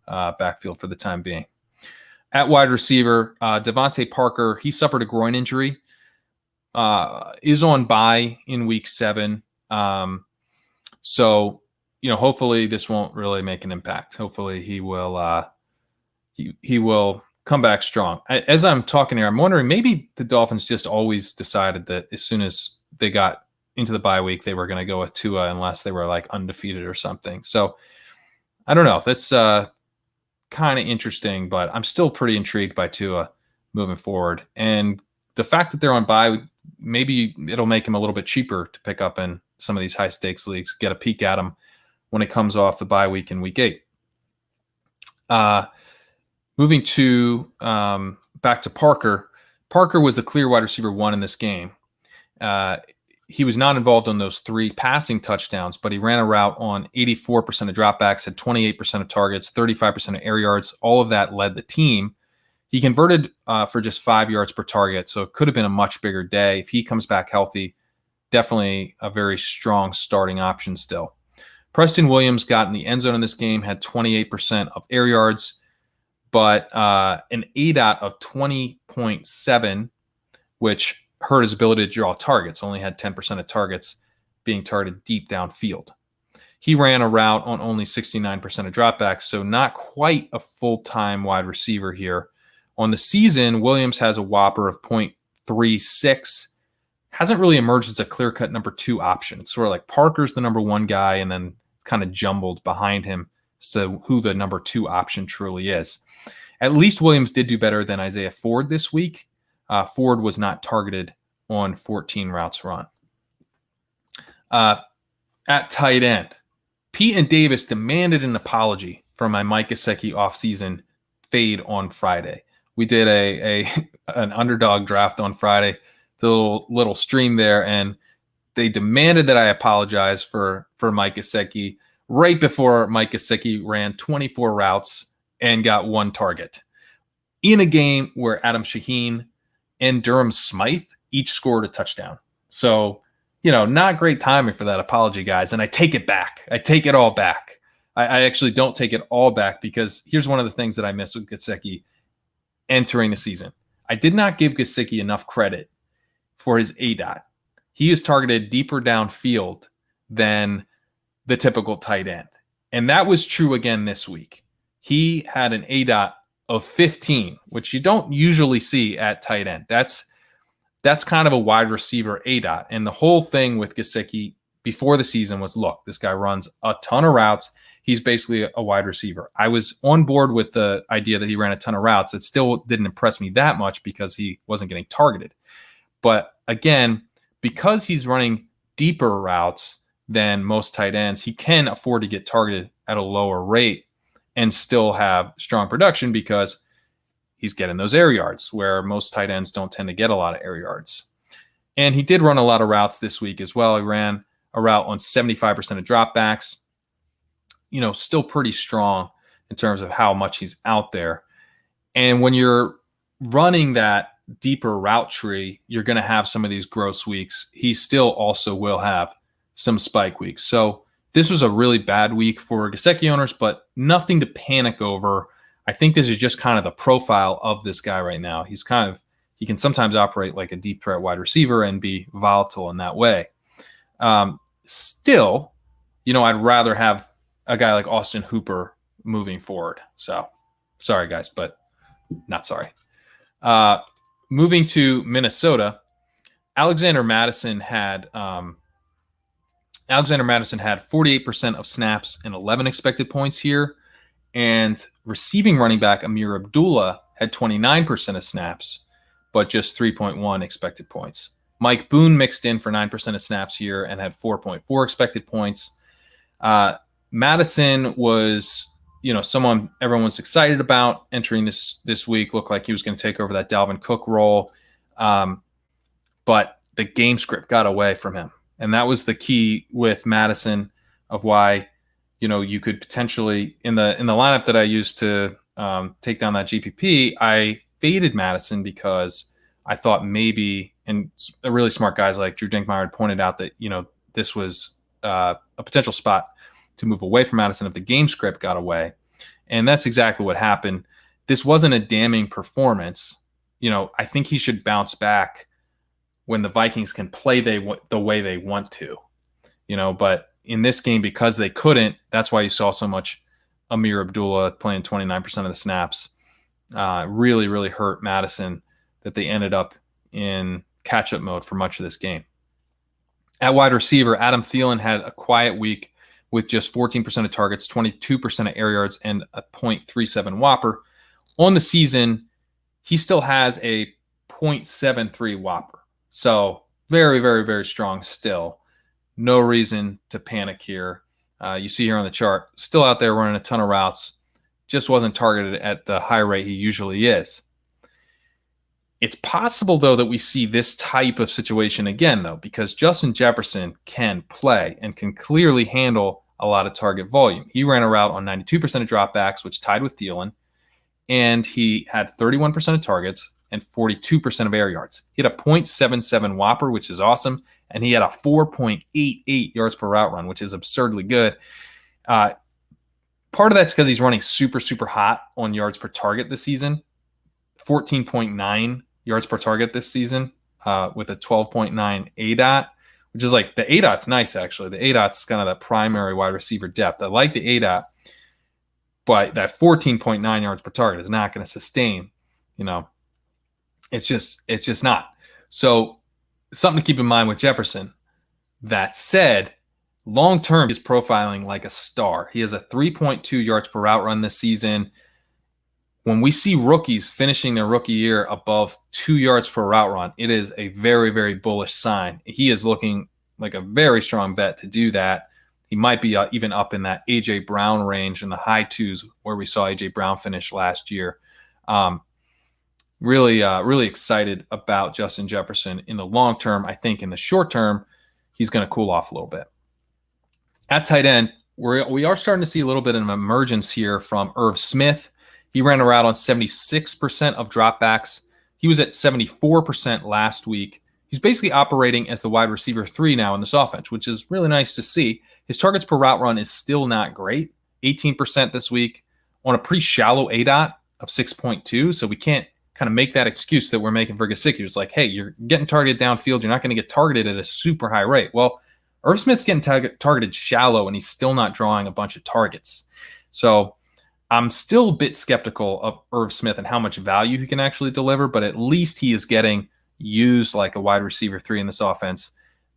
S1: backfield for the time being. At wide receiver, Devontae Parker, he suffered a groin injury, is on bye in week 7. So, hopefully this won't really make an impact. Hopefully he will he will come back strong. As I'm talking here, I'm wondering maybe the Dolphins just always decided that as soon as they got into the bye week, they were going to go with Tua unless they were like undefeated or something. So I don't know. That's kind of interesting, but I'm still pretty intrigued by Tua moving forward. And the fact that they're on bye, maybe it'll make him a little bit cheaper to pick up in some of these high stakes leagues, get a peek at him when it comes off the bye week in week 8. Moving to back to Parker. Parker was the clear wide receiver 1 in this game. He was not involved on those 3 passing touchdowns, but he ran a route on 84% of dropbacks, had 28% of targets, 35% of air yards. All of that led the team. He converted for just 5 yards per target, so it could have been a much bigger day. If he comes back healthy, definitely a very strong starting option still. Preston Williams got in the end zone in this game, had 28% of air yards, but an ADOT of 20.7, which hurt his ability to draw targets, only had 10% of targets being targeted deep downfield. He ran a route on only 69% of dropbacks, so not quite a full-time wide receiver here. On the season, Williams has a whopper of 0.36. Hasn't really emerged as a clear-cut number 2 option. It's sort of like Parker's the number 1 guy, and then kind of jumbled behind him as to who the number 2 option truly is. At least Williams did do better than Isaiah Ford this week. Ford was not targeted on 14 routes run. At tight end, Pete and Davis demanded an apology for my Mike Gesicki offseason fade on Friday. We did an underdog draft on Friday, the little stream there, and they demanded that I apologize for Mike Gesicki right before Mike Gesicki ran 24 routes and got 1 target in a game where Adam Shaheen and Durham Smythe each scored a touchdown. So, not great timing for that apology, guys. And I take it back. I take it all back. I actually don't take it all back, because here's one of the things that I missed with Gesicki entering the season. I did not give Gesicki enough credit for his ADOT. He is targeted deeper downfield than the typical tight end. And that was true again this week. He had an ADOT of 15, which you don't usually see at tight end. That's kind of a wide receiver ADOT. And the whole thing with Gesicki before the season was, look, this guy runs a ton of routes. He's basically a wide receiver. I was on board with the idea that he ran a ton of routes. It still didn't impress me that much because he wasn't getting targeted. But again, because he's running deeper routes than most tight ends, he can afford to get targeted at a lower rate and still have strong production because he's getting those air yards where most tight ends don't tend to get a lot of air yards. And he did run a lot of routes this week as well. He ran a route on 75% of dropbacks, still pretty strong in terms of how much he's out there. And when you're running that deeper route tree, you're going to have some of these gross weeks. He still also will have some spike weeks. So this was a really bad week for Gesicki owners, but nothing to panic over. I think this is just kind of the profile of this guy right now. He can sometimes operate like a deep threat wide receiver and be volatile in that way. Still, I'd rather have a guy like Austin Hooper moving forward. So sorry, guys, but not sorry. Moving to Minnesota, Alexander Madison had 48% of snaps and 11 expected points here. And receiving running back Amir Abdullah had 29% of snaps, but just 3.1 expected points. Mike Boone mixed in for 9% of snaps here and had 4.4 expected points. Madison was, someone everyone was excited about entering this week. Looked like he was going to take over that Dalvin Cook role. But the game script got away from him. And that was the key with Madison of why, you could potentially in the lineup that I used to take down that GPP, I faded Madison because I thought maybe, and really smart guys like Drew Dinkmeyer had pointed out that, this was a potential spot to move away from Madison if the game script got away. And that's exactly what happened. This wasn't a damning performance. I think he should bounce back when the Vikings can play the way they want to, but in this game, because they couldn't, that's why you saw so much Amir Abdullah playing 29% of the snaps. Really, really hurt Madison that they ended up in catch-up mode for much of this game. At wide receiver, Adam Thielen had a quiet week with just 14% of targets, 22% of air yards, and a .37 whopper. On the season, he still has a .73 whopper. So very, very, very strong still. No reason to panic here. You see here on the chart, still out there running a ton of routes. Just wasn't targeted at the high rate he usually is. It's possible, though, that we see this type of situation again, though, because Justin Jefferson can play and can clearly handle a lot of target volume. He ran a route on 92% of dropbacks, which tied with Thielen, and he had 31% of targets and 42% of air yards. He had a .77 whopper, which is awesome, and he had a 4.88 yards per route run, which is absurdly good. Part of that's because he's running super, super hot on yards per target this season, 14.9 yards per target this season with a 12.9 ADOT, which is like the ADOT's nice, actually. The ADOT's kind of the primary wide receiver depth. I like the ADOT, but that 14.9 yards per target is not going to sustain, it's just not. So something to keep in mind with Jefferson. That said, long-term, he's profiling like a star. He has a 3.2 yards per route run this season. When we see rookies finishing their rookie year above 2 yards per route run, it is a very, very bullish sign. He is looking like a very strong bet to do that. He might be even up in that A.J. Brown range in the high twos where we saw A.J. Brown finish last year. Really excited about Justin Jefferson in the long term. I think in the short term, he's going to cool off a little bit. At tight end, we are starting to see a little bit of an emergence here from Irv Smith. He ran a route on 76% of dropbacks. He was at 74% last week. He's basically operating as the wide receiver 3 now in this offense, which is really nice to see. His targets per route run is still not great, 18% this week on a pretty shallow ADOT of 6.2. So we can't kind of make that excuse that we're making for Gesicki. It's like, hey, you're getting targeted downfield. You're not going to get targeted at a super high rate. Well, Irv Smith's getting targeted shallow, and he's still not drawing a bunch of targets. So I'm still a bit skeptical of Irv Smith and how much value he can actually deliver, but at least he is getting used like a wide receiver 3 in this offense.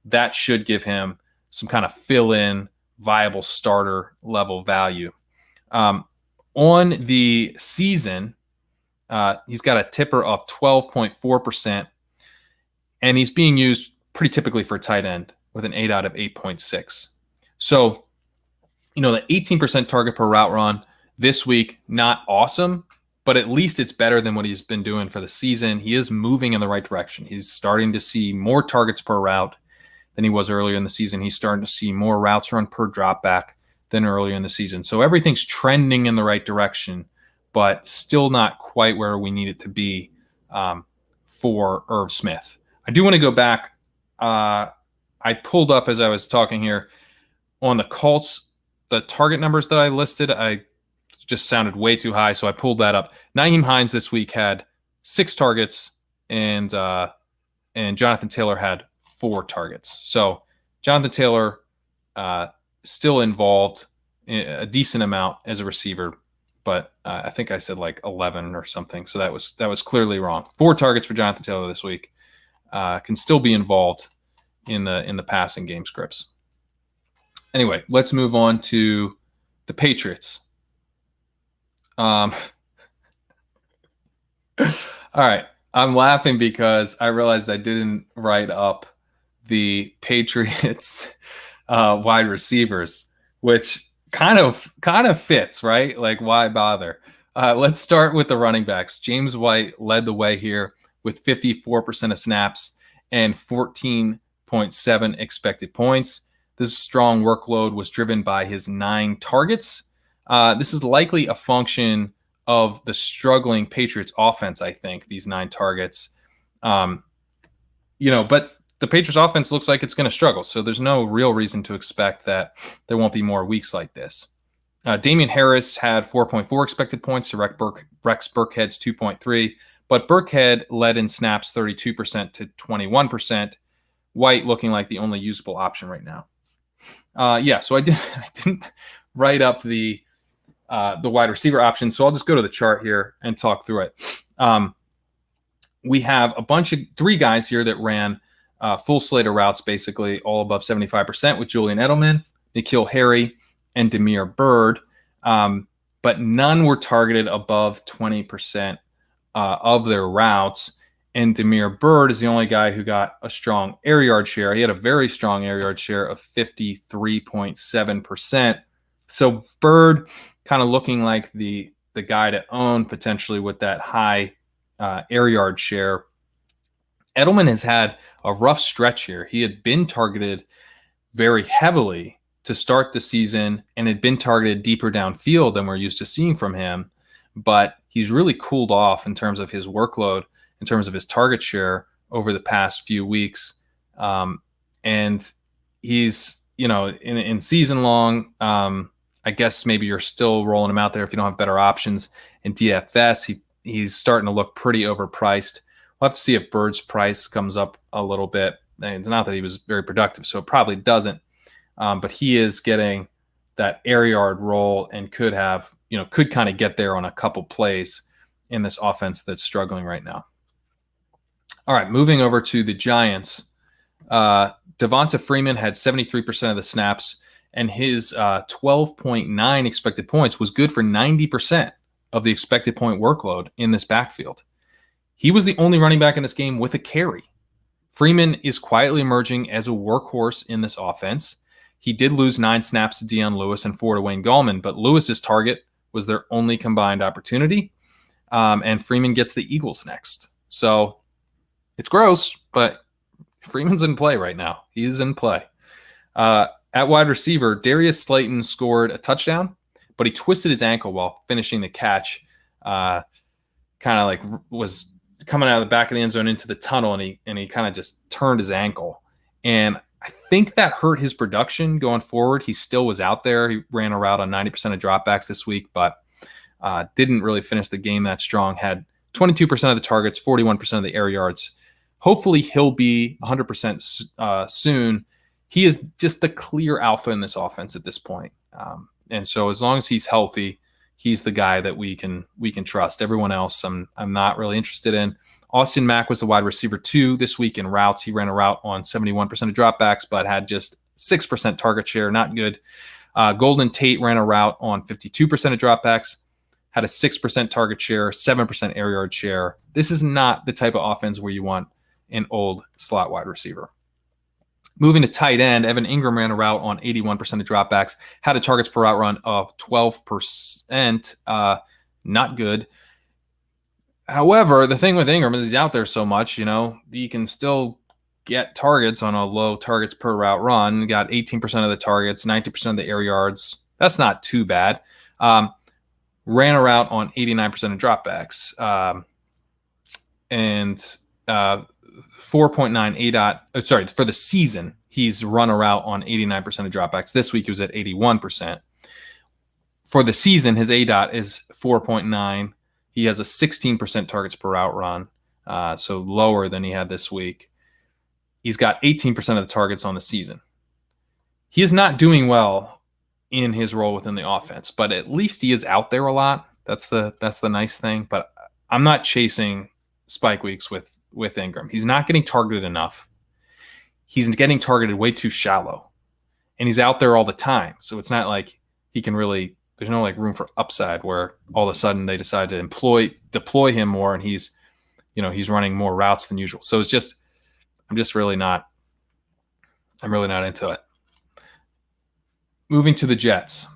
S1: That should give him some kind of fill-in, viable starter level value. On the season, he's got a tipper of 12.4%, and he's being used pretty typically for a tight end with an ADOT of 8.6. So, the 18% target per route run this week, not awesome, but at least it's better than what he's been doing for the season. He is moving in the right direction. He's starting to see more targets per route than he was earlier in the season. He's starting to see more routes run per dropback than earlier in the season. So everything's trending in the right direction, but still not quite where we need it to be for Irv Smith. I do want to go back. I pulled up as I was talking here on the Colts, the target numbers that I listed. I just sounded way too high, so I pulled that up. Nyheim Hines this week had 6 targets, and Jonathan Taylor had 4 targets. So Jonathan Taylor still involved a decent amount as a receiver, but I think I said like 11 or something. So that was clearly wrong. 4 targets for Jonathan Taylor this week. Can still be involved in the passing game scripts. Anyway, let's move on to the Patriots. All right. I'm laughing because I realized I didn't write up the Patriots wide receivers, which kind of fits, right? Like, why bother? Let's start with the running backs. James White led the way here with 54% of snaps and 14.7 expected points. This strong workload was driven by his 9 targets. This is likely a function of the struggling Patriots offense, I think, these 9 targets. But the Patriots offense looks like it's going to struggle, so there's no real reason to expect that there won't be more weeks like this. Damian Harris had 4.4 expected points to Rex Burkhead's 2.3, but Burkhead led in snaps 32% to 21%. White looking like the only usable option right now. So I didn't write up the wide receiver option, so I'll just go to the chart here and talk through it. We have 3 guys here that ran full slate of routes, basically all above 75%, with Julian Edelman, N'Keal Harry, and Damiere Byrd, but none were targeted above 20% of their routes. And Damiere Byrd is the only guy who got a strong air yard share. He had a very strong air yard share of 53.7%. So Byrd kind of looking like the guy to own potentially with that high air yard share. Edelman has had a rough stretch here. He had been targeted very heavily to start the season and had been targeted deeper downfield than we're used to seeing from him. But he's really cooled off in terms of his workload, in terms of his target share over the past few weeks. And he's, in season long, I guess maybe you're still rolling him out there if you don't have better options. In DFS, he's starting to look pretty overpriced. We'll have to see if Byrd's price comes up a little bit. And it's not that he was very productive, so it probably doesn't. But he is getting that air yard roll and could kind of get there on a couple plays in this offense that's struggling right now. All right, moving over to the Giants. Devonta Freeman had 73% of the snaps, and his 12.9 expected points was good for 90% of the expected point workload in this backfield. He was the only running back in this game with a carry. Freeman is quietly emerging as a workhorse in this offense. He did lose 9 snaps to Dion Lewis and 4 to Wayne Gallman, but Lewis's target was their only combined opportunity, and Freeman gets the Eagles next. So it's gross, but Freeman's in play right now. He is in play. At wide receiver, Darius Slayton scored a touchdown, but he twisted his ankle while finishing the catch. Kind of like was coming out of the back of the end zone into the tunnel, and he kind of just turned his ankle. And I think that hurt his production going forward. He still was out there. He ran a route on 90% of dropbacks this week, but didn't really finish the game that strong. Had 22% of the targets, 41% of the air yards. Hopefully he'll be 100% soon. He is just the clear alpha in this offense at this point. And so as long as he's healthy, he's the guy that we can trust. Everyone else I'm not really interested in. Austin Mack was the wide receiver 2 this week in routes. He ran a route on 71% of dropbacks, but had just 6% target share. Not good. Golden Tate ran a route on 52% of dropbacks, had a 6% target share, 7% air yard share. This is not the type of offense where you want an old slot wide receiver. Moving to tight end, Evan Ingram ran a route on 81% of dropbacks, had a targets per route run of 12%. Not good. However, the thing with Ingram is he's out there so much, you can still get targets on a low targets per route run. You got 18% of the targets, 90% of the air yards. That's not too bad. Ran a route on 89% of dropbacks. And 4.9 ADOT. For the season, he's run a route on 89% of dropbacks. This week he was at 81%. For the season, his ADOT is 4.9. He has a 16% targets per route run, so lower than he had this week. He's got 18% of the targets on the season. He is not doing well in his role within the offense, but at least he is out there a lot. That's the nice thing. But I'm not chasing spike weeks with Ingram. He's not getting targeted enough. He's getting targeted way too shallow, and he's out there all the time. So it's not like he can really. There's no room for upside where all of a sudden they decide to deploy him more, and he's running more routes than usual. So I'm really not into it. Moving to the Jets.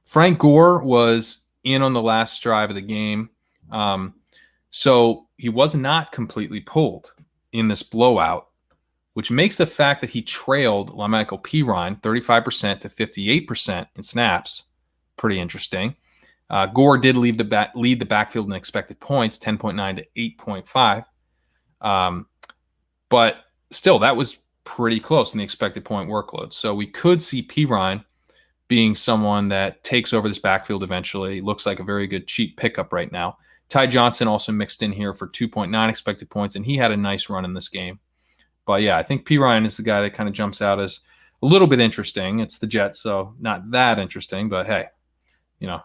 S1: Frank Gore was in on the last drive of the game. So he was not completely pulled in this blowout, which makes the fact that he trailed La'Mical Perine 35% to 58% in snaps pretty interesting. Gore did lead the backfield in expected points, 10.9 to 8.5. But still, that was pretty close in the expected point workload. So we could see Perine being someone that takes over this backfield eventually. Looks like a very good cheap pickup right now. Ty Johnson also mixed in here for 2.9 expected points, and he had a nice run in this game. But yeah, I think Perine is the guy that kind of jumps out as a little bit interesting. It's the Jets, so not that interesting, but hey,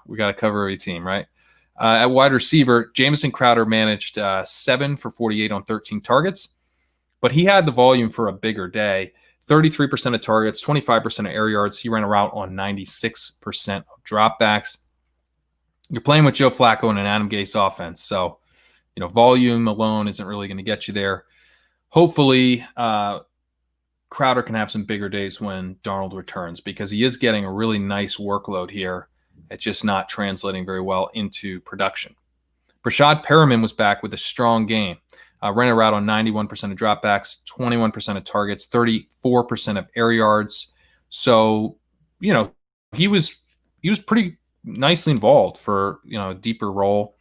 S1: we got to cover every team, right? At wide receiver, Jamison Crowder managed 7 for 48 on 13 targets, but he had the volume for a bigger day. 33% of targets, 25% of air yards. He ran a route on 96% of dropbacks. You're playing with Joe Flacco in an Adam Gase offense, so volume alone isn't really going to get you there. Hopefully, Crowder can have some bigger days when Darnold returns, because he is getting a really nice workload here. It's just not translating very well into production. Brashad Perriman was back with a strong game. Ran a route on 91% of dropbacks, 21% of targets, 34% of air yards. So, he was pretty nicely involved for a deeper role.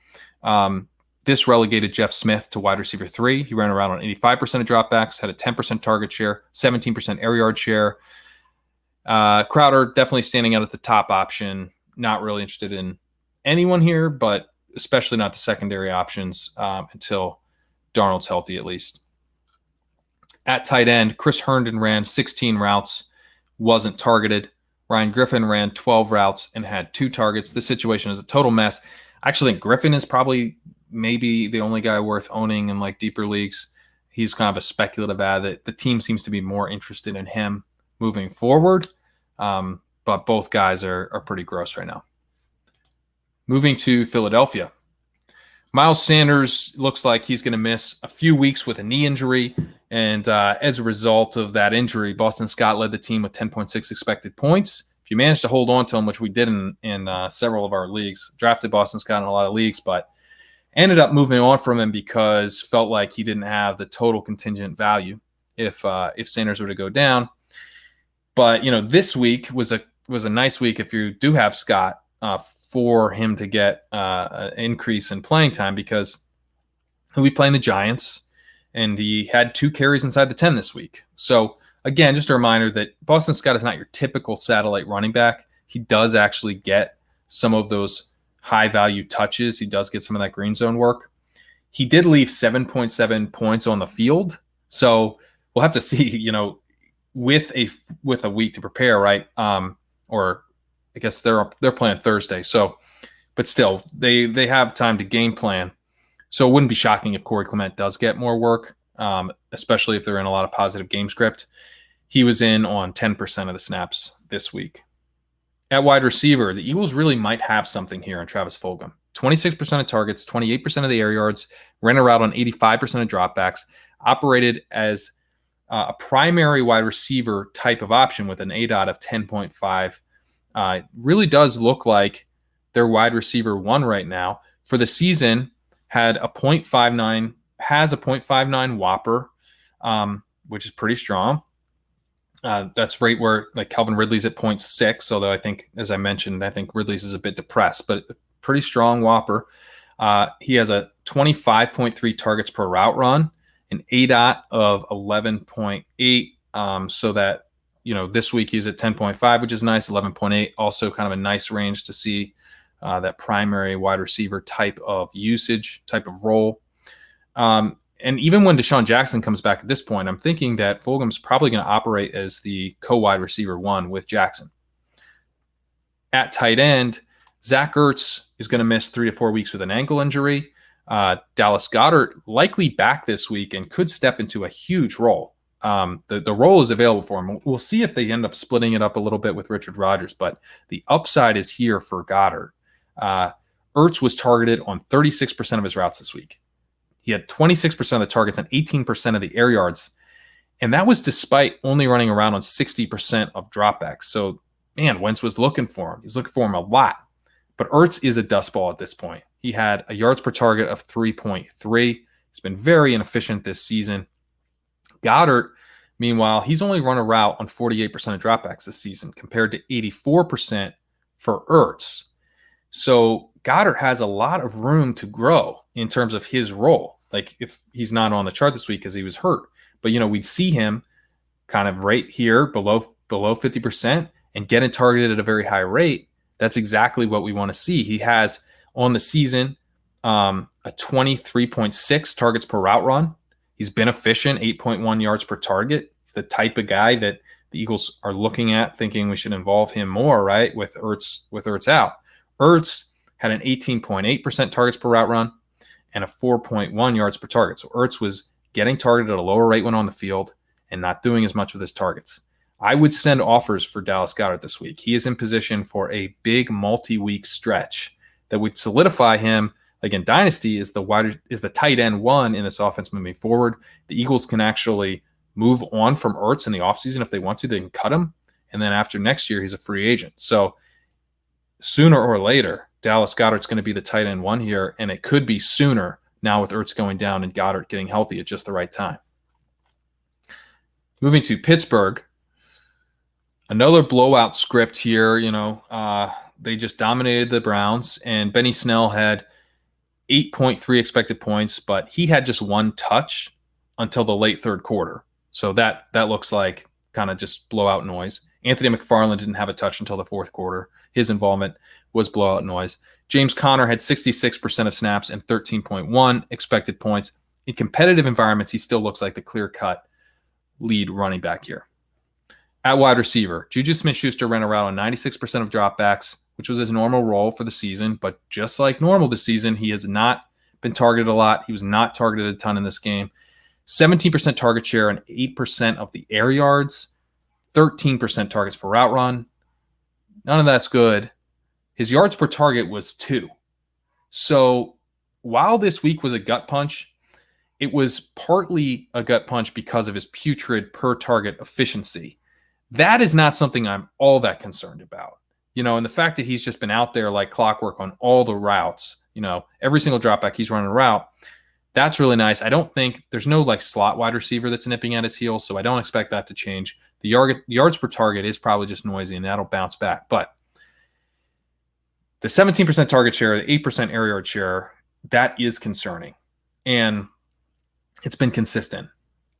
S1: This relegated Jeff Smith to wide receiver 3. He ran around on 85% of dropbacks, had a 10% target share, 17% air yard share. Crowder definitely standing out at the top option. Not really interested in anyone here, but especially not the secondary options until Darnold's healthy, at least. At tight end, Chris Herndon ran 16 routes, wasn't targeted. Ryan Griffin ran 12 routes and had 2 targets. This situation is a total mess. I actually think Griffin is probably maybe the only guy worth owning in deeper leagues. He's kind of a speculative ad that the team seems to be more interested in him moving forward. But both guys are pretty gross right now. Moving to Philadelphia. Miles Sanders looks like he's going to miss a few weeks with a knee injury. And as a result of that injury, Boston Scott led the team with 10.6 expected points. If you managed to hold on to him, which we did in several of our leagues, drafted Boston Scott in a lot of leagues, but ended up moving on from him because felt like he didn't have the total contingent value if Sanders were to go down. But this week was a nice week if you do have Scott for him to get an increase in playing time, because he'll be playing the Giants, and he had 2 carries inside the 10 this week. So again, just a reminder that Boston Scott is not your typical satellite running back. He does actually get some of those high-value touches. He does get some of that green zone work. He did leave 7.7 points on the field. So we'll have to see, with a week to prepare, right? Or I guess they're playing Thursday. So, but still, they have time to game plan. So it wouldn't be shocking if Corey Clement does get more work, especially if they're in a lot of positive game script. He was in on 10% of the snaps this week. At wide receiver, the Eagles really might have something here on Travis Fulgham. 26% of targets, 28% of the air yards, ran a route on 85% of dropbacks, operated as a primary wide receiver type of option with an ADOT of 10.5. Really does look like their wide receiver 1 right now. For the season, has a 0.59 Whopper, which is pretty strong. That's right where Calvin Ridley's at 0.6, although I think, as I mentioned, Ridley's is a bit depressed, but pretty strong Whopper. He has a 25.3 targets per route run, an ADOT of 11.8, so that, this week he's at 10.5, which is nice, 11.8, also kind of a nice range to see that primary wide receiver type of usage, type of role. And even when Deshaun Jackson comes back at this point, I'm thinking that Fulgham's probably going to operate as the co-wide receiver 1 with Jackson. At tight end, Zach Ertz is going to miss 3 to 4 weeks with an ankle injury. Dallas Goedert likely back this week and could step into a huge role. The role is available for him. We'll see if they end up splitting it up a little bit with Richard Rodgers, but the upside is here for Goedert. Ertz was targeted on 36% of his routes this week. He had 26% of the targets and 18% of the air yards. And that was despite only running around on 60% of dropbacks. So, man, Wentz was looking for him. He's looking for him a lot. But Ertz is a dust ball at this point. He had a yards per target of 3.3. He's been very inefficient this season. Goddard, meanwhile, he's only run a route on 48% of dropbacks this season compared to 84% for Ertz. So Goddard has a lot of room to grow in terms of his role. If he's not on the chart this week because he was hurt, but we'd see him kind of right here below 50% and getting targeted at a very high rate. That's exactly what we want to see. He has on the season a 23.6 targets per route run. He's been efficient, 8.1 yards per target. He's the type of guy that the Eagles are looking at, thinking we should involve him more, right? With Ertz out. Ertz had an 18.8% targets per route run and a 4.1 yards per target. So Ertz was getting targeted at a lower rate when on the field and not doing as much with his targets. I would send offers for Dallas Goedert this week. He is in position for a big multi-week stretch that would solidify him, like in Dynasty, is the tight end one in this offense moving forward. The Eagles can actually move on from Ertz in the offseason if they want to. They can cut him, and then after next year, he's a free agent. So sooner or later, Dallas Goedert's going to be the tight end one here, and it could be sooner now with Ertz going down and Goedert getting healthy at just the right time. Moving to Pittsburgh, another blowout script here. They just dominated the Browns, and Benny Snell had 8.3 expected points, but he had just one touch until the late third quarter. So that looks like kind of just blowout noise. Anthony McFarland didn't have a touch until the fourth quarter. His involvement was blowout noise. James Conner had 66% of snaps and 13.1 expected points. In competitive environments, he still looks like the clear-cut lead running back here. At wide receiver, Juju Smith-Schuster ran around on 96% of dropbacks, which was his normal role for the season. But just like normal this season, he has not been targeted a lot. He was not targeted a ton in this game. 17% target share and 8% of the air yards. 13% targets per route run. None of that's good. His yards per target was 2. So while this week was a gut punch, it was partly a gut punch because of his putrid per target efficiency. That is not something I'm all that concerned about. And the fact that he's just been out there like clockwork on all the routes, every single dropback he's running a route, that's really nice. I don't think there's no like slot wide receiver that's nipping at his heels, so I don't expect that to change. The yards per target is probably just noisy, and that'll bounce back. But the 17% target share, the 8% air yard share, that is concerning. And it's been consistent.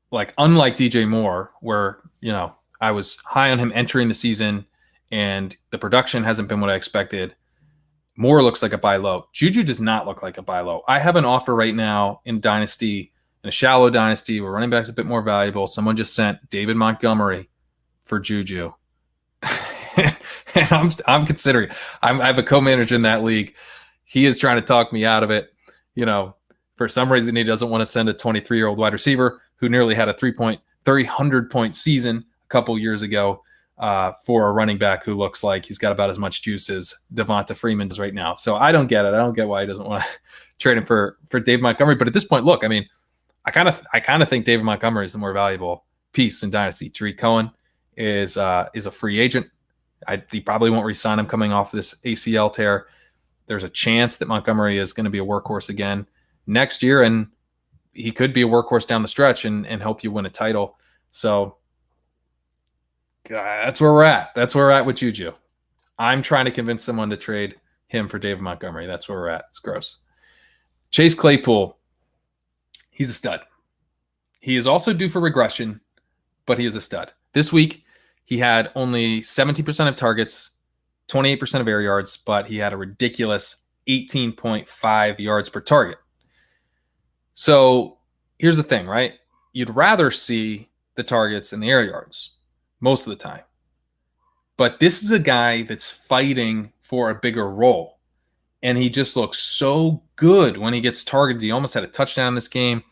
S1: Like, unlike DJ Moore, where, I was high on him entering the season and the production hasn't been what I expected, Moore looks like a buy low. Juju does not look like a buy low. I have an offer right now in Dynasty, in a shallow Dynasty where running back's a bit more valuable. Someone just sent David Montgomery for Juju. And I'm considering. I have a co-manager in that league. He is trying to talk me out of it. For some reason, he doesn't want to send a 23-year-old wide receiver who nearly had a 300-point season a couple years ago for a running back who looks like he's got about as much juice as Devonta Freeman does right now. So I don't get it. I don't get why he doesn't want to trade him for David Montgomery. But at this point, look, I mean, I kind of think David Montgomery is the more valuable piece in Dynasty. Tariq Cohen is a free agent. He probably won't re-sign him coming off this ACL tear. There's a chance that Montgomery is going to be a workhorse again next year, and he could be a workhorse down the stretch and help you win a title. So that's where we're at. That's where we're at with Juju. I'm trying to convince someone to trade him for David Montgomery. That's where we're at. It's gross. Chase Claypool, he's a stud. He is also due for regression, but he is a stud. This week, he had only 17% of targets, 28% of air yards, but he had a ridiculous 18.5 yards per target. So here's the thing, right? You'd rather see the targets and the air yards most of the time. But this is a guy that's fighting for a bigger role. And he just looks so good when he gets targeted. He almost had a touchdown in this game,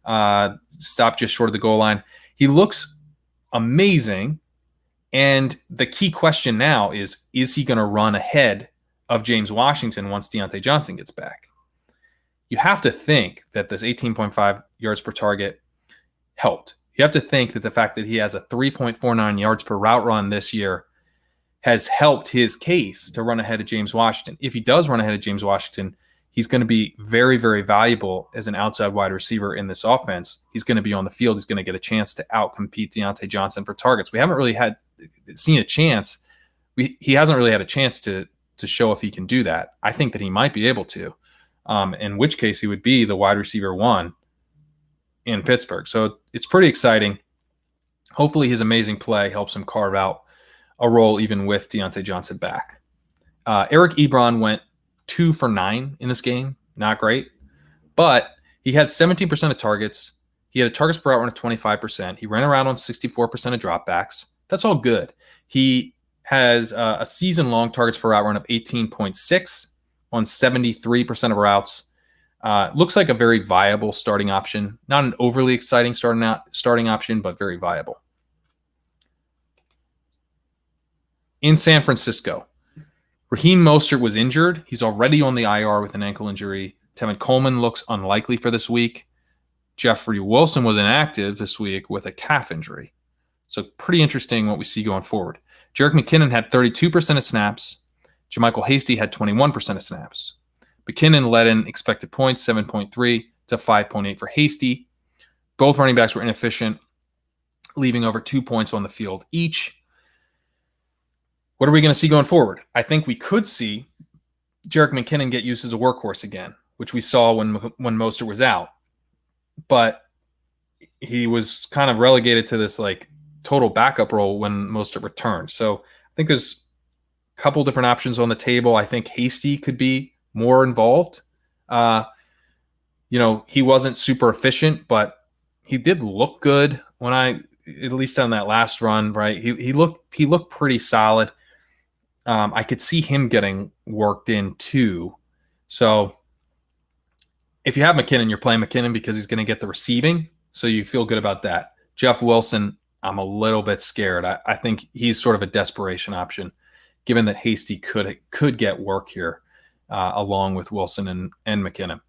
S1: stopped just short of the goal line. He looks amazing. And the key question now is he going to run ahead of James Washington once Deontay Johnson gets back? You have to think that this 18.5 yards per target helped. You have to think that the fact that he has a 3.49 yards per route run this year has helped his case to run ahead of James Washington. If he does run ahead of James Washington, he's going to be very, very valuable as an outside wide receiver in this offense. He's going to be on the field. He's going to get a chance to outcompete Deontay Johnson for targets. We haven't really seen a chance. He hasn't really had a chance to show if he can do that. I think that he might be able to, in which case he would be the wide receiver one in Pittsburgh. So it's pretty exciting. Hopefully his amazing play helps him carve out a role even with Deontay Johnson back. Eric Ebron went 2 for 9 in this game. Not great. But he had 17% of targets. He had a targets per route run of 25%. He ran around on 64% of dropbacks. That's all good. He has a season-long targets per route run of 18.6 on 73% of routes. Looks like a very viable starting option. Not an overly exciting starting option, but very viable. In San Francisco, Raheem Mostert was injured. He's already on the IR with an ankle injury. Tevin Coleman looks unlikely for this week. Jeffrey Wilson was inactive this week with a calf injury. So pretty interesting what we see going forward. Jerick McKinnon had 32% of snaps. JaMychal Hasty had 21% of snaps. McKinnon led in expected points, 7.3 to 5.8 for Hasty. Both running backs were inefficient, leaving over 2 points on the field each. What are we going to see going forward? I think we could see Jerick McKinnon get used as a workhorse again, which we saw when Mostert was out. But he was kind of relegated to this like total backup role when Mostert returned. So I think there's a couple different options on the table. I think Hasty could be more involved. He wasn't super efficient, but he did look good at least on that last run, right? He looked pretty solid. I could see him getting worked in too. So if you have McKinnon, you're playing McKinnon because he's going to get the receiving. So you feel good about that. Jeff Wilson, I'm a little bit scared. I think he's sort of a desperation option, given that Hasty could get work here along with Wilson and McKinnon.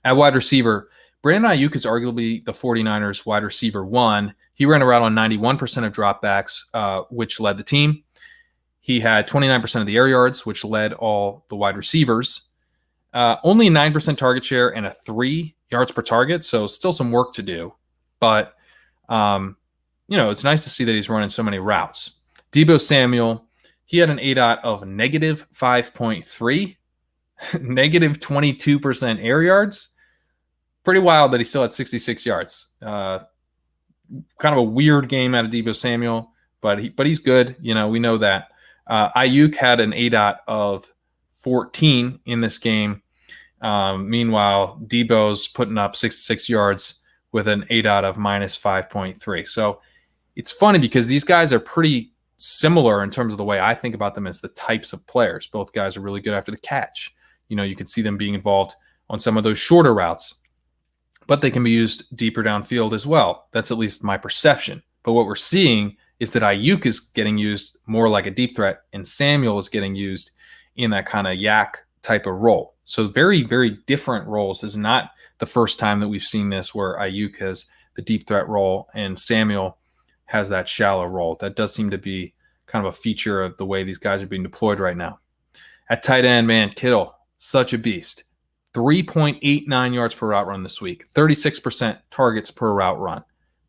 S1: At wide receiver, Brandon Ayuk is arguably the 49ers wide receiver one. He ran around on 91% of dropbacks, which led the team. He had 29% of the air yards, which led all the wide receivers. Only 9% target share and a 3 yards per target, so still some work to do. But, it's nice to see that he's running so many routes. Deebo Samuel, he had an ADOT of negative 5.3, negative 22% air yards. Pretty wild that he still had 66 yards. Kind of a weird game out of Deebo Samuel, but he's good. We know that. Ayuk had an ADOT of 14 in this game. Meanwhile, Deebo's putting up 66 yards with an ADOT of minus 5.3. So it's funny because these guys are pretty similar in terms of the way I think about them as the types of players. Both guys are really good after the catch. You can see them being involved on some of those shorter routes, but they can be used deeper downfield as well. That's at least my perception. But what we're seeing is that Ayuk is getting used more like a deep threat, and Samuel is getting used in that kind of yak type of role. So very, very different roles. This is not the first time that we've seen this where Ayuk has the deep threat role and Samuel has that shallow role. That does seem to be kind of a feature of the way these guys are being deployed right now. At tight end, man, Kittle, such a beast. 3.89 yards per route run this week. 36% targets per route run.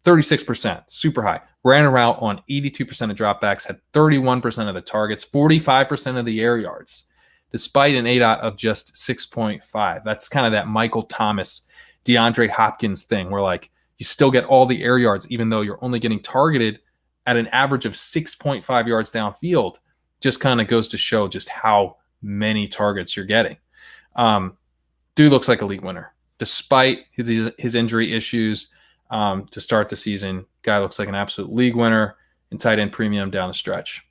S1: 36%, super high. Ran a route on 82% of dropbacks, had 31% of the targets, 45% of the air yards, despite an ADOT of just 6.5. That's kind of that Michael Thomas, DeAndre Hopkins thing where like you still get all the air yards even though you're only getting targeted at an average of 6.5 yards downfield. Just kind of goes to show just how many targets you're getting. Dude looks like a league winner. Despite his injury issues to start the season, guy looks like an absolute league winner in tight end premium down the stretch.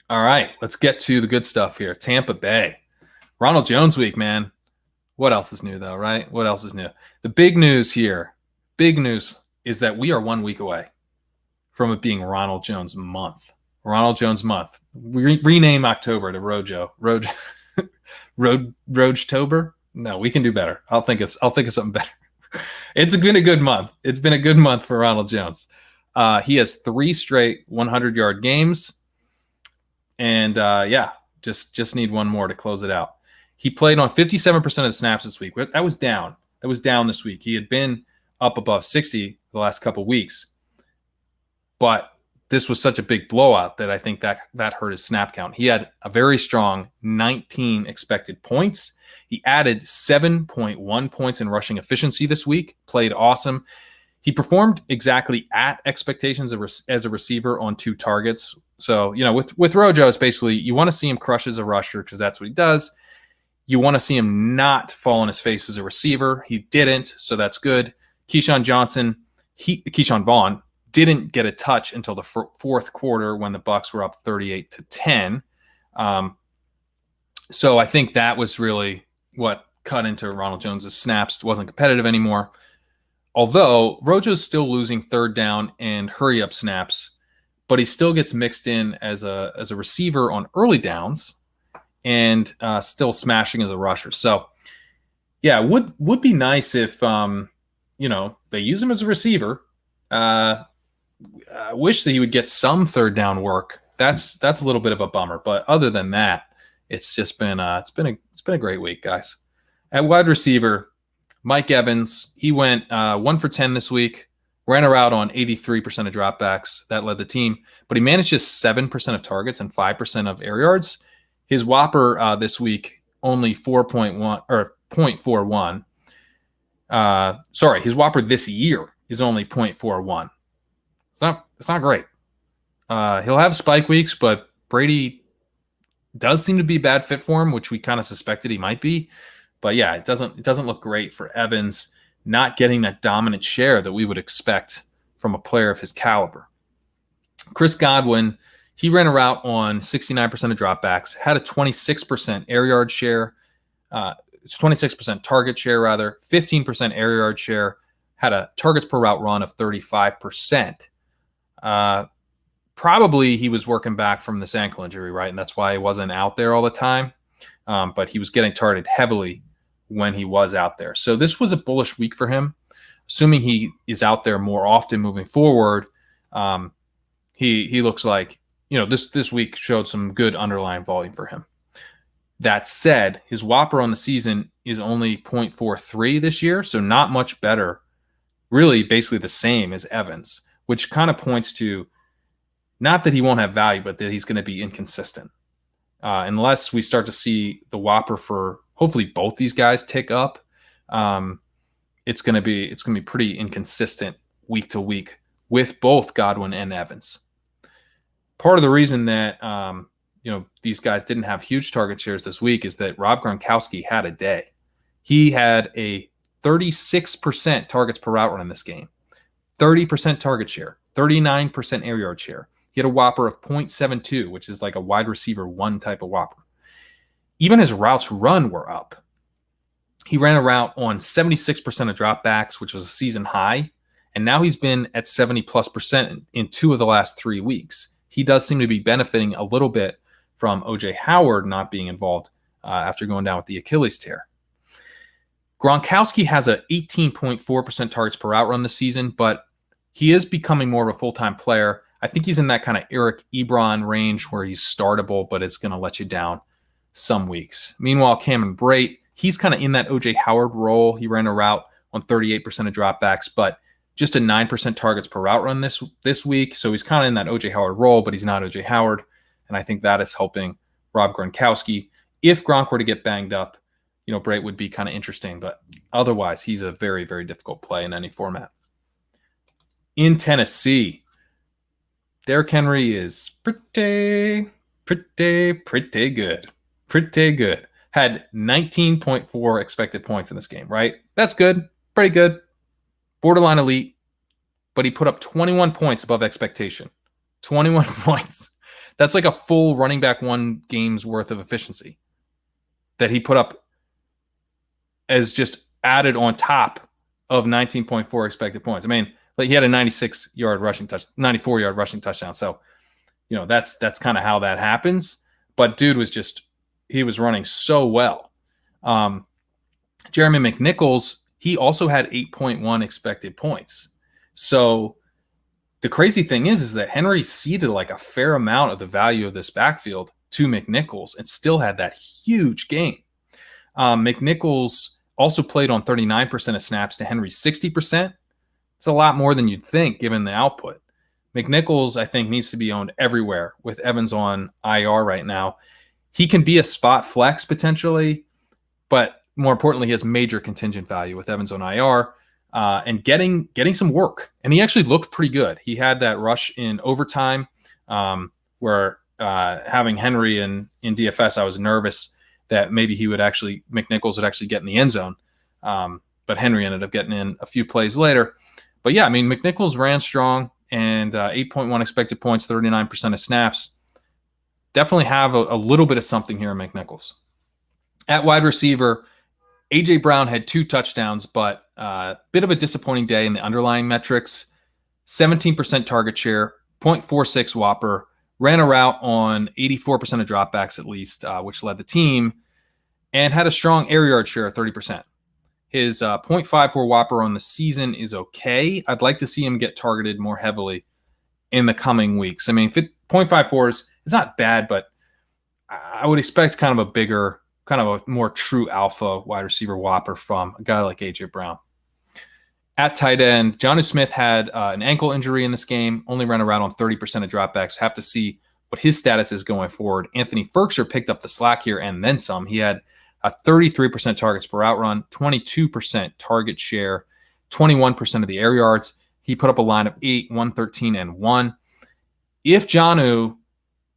S1: All right, let's get to the good stuff here. Tampa Bay. Ronald Jones week, man. What else is new, though, right? What else is new? The big news here, is that we are 1 week away from it being Ronald Jones month. Ronald Jones month. Rename October to Rojo. Rogetober? No, we can do better. I'll think of something better. It's been a good month. It's been a good month for Ronald Jones. He has 3 straight 100-yard games. And just need one more to close it out. He played on 57% of the snaps this week. That was down. This week. He had been up above 60 the last couple of weeks. But this was such a big blowout that I think that hurt his snap count. He had a very strong 19 expected points. He added 7.1 points in rushing efficiency this week. Played awesome. He performed exactly at expectations as a receiver on 2 targets. So, with Rojo, it's basically you want to see him crush as a rusher because that's what he does. You want to see him not fall on his face as a receiver. He didn't, so that's good. Keyshawn Vaughn didn't get a touch until the fourth quarter when the Bucs were up 38-10. So I think that was really what cut into Ronald Jones's snaps. It wasn't competitive anymore. Although Rojo's still losing third down and hurry up snaps, but he still gets mixed in as a receiver on early downs and still smashing as a rusher. So yeah, would be nice if they use him as a receiver. I wish that he would get some third down work. That's a little bit of a bummer, but other than that, it's just been it's been a great week, guys. At wide receiver, Mike Evans, he went 1 for 10 this week, ran a route on 83% of dropbacks. That led the team, but he managed just 7% of targets and 5% of air yards. His Whopper this week only 4.1 or 0.41. Sorry, his Whopper this year is only 0.41. It's not great. He'll have spike weeks, but Brady does seem to be a bad fit for him, which we kind of suspected he might be. But yeah, it doesn't look great for Evans not getting that dominant share that we would expect from a player of his caliber. Chris Godwin, he ran a route on 69% of dropbacks, had a 26% air yard share, 26% target share rather, 15% air yard share, had a targets per route run of 35%. Probably he was working back from this ankle injury, right? And that's why he wasn't out there all the time. But he was getting targeted heavily when he was out there. So this was a bullish week for him. Assuming he is out there more often moving forward, he looks like, this week showed some good underlying volume for him. That said, his Whopper on the season is only 0.43 this year, so not much better, really basically the same as Evans, which kind of points to not that he won't have value, but that he's going to be inconsistent. Unless we start to see the Whopper for hopefully both these guys tick up, it's going to be pretty inconsistent week to week with both Godwin and Evans. Part of the reason that these guys didn't have huge target shares this week is that Rob Gronkowski had a day. He had a 36% targets per route run in this game, 30% target share, 39% air yard share. He had a Whopper of 0.72, which is like a wide receiver one type of Whopper. Even his routes run were up. He ran a route on 76% of dropbacks, which was a season high, and now he's been at 70+% in 2 of the last 3 weeks. He does seem to be benefiting a little bit from O.J. Howard not being involved after going down with the Achilles tear. Gronkowski has a 18.4% targets per route run this season, but he is becoming more of a full-time player. I think he's in that kind of Eric Ebron range where he's startable, but it's going to let you down some weeks. Meanwhile, Cameron Brate, he's kind of in that O.J. Howard role. He ran a route on 38% of dropbacks, but just a 9% targets per route run this week. So he's kind of in that O.J. Howard role, but he's not O.J. Howard. And I think that is helping Rob Gronkowski. If Gronk were to get banged up, Brate would be kind of interesting, but otherwise he's a very, very difficult play in any format. In Tennessee, Derrick Henry is pretty good. Pretty good. Had 19.4 expected points in this game, right? That's good. Pretty good. Borderline elite. But he put up 21 points above expectation. 21 points. That's like a full running back one game's worth of efficiency that he put up as just added on top of 19.4 expected points. I mean, like he had a 94-yard rushing touchdown. So, that's kind of how that happens. But dude he was running so well. Jeremy McNichols, he also had 8.1 expected points. So the crazy thing is that Henry ceded like a fair amount of the value of this backfield to McNichols and still had that huge game. McNichols also played on 39% of snaps to Henry's 60%. It's a lot more than you'd think given the output. McNichols, I think, needs to be owned everywhere with Evans on IR right now. He can be a spot flex potentially, but more importantly, he has major contingent value with Evans on IR and getting some work. And he actually looked pretty good. He had that rush in overtime where having Henry in DFS, I was nervous that maybe McNichols would actually get in the end zone. But Henry ended up getting in a few plays later. But yeah, I mean, McNichols ran strong and 8.1 expected points, 39% of snaps. Definitely have a little bit of something here in McNichols. At wide receiver, A.J. Brown had 2 touchdowns, but a bit of a disappointing day in the underlying metrics. 17% target share, 0.46 Whopper, ran a route on 84% of dropbacks at least, which led the team, and had a strong air yard share of 30%. His 0.54 Whopper on the season is okay. I'd like to see him get targeted more heavily in the coming weeks. I mean, 0.54 is not bad, but I would expect kind of a bigger, kind of a more true alpha wide receiver Whopper from a guy like A.J. Brown. At tight end, Jonnu Smith had an ankle injury in this game, only ran around on 30% of dropbacks. Have to see what his status is going forward. Anthony Ferkser picked up the slack here and then some. He had a 33% targets per out run, 22% target share, 21% of the air yards. He put up a line of 8, 113, and 1. If Jonnu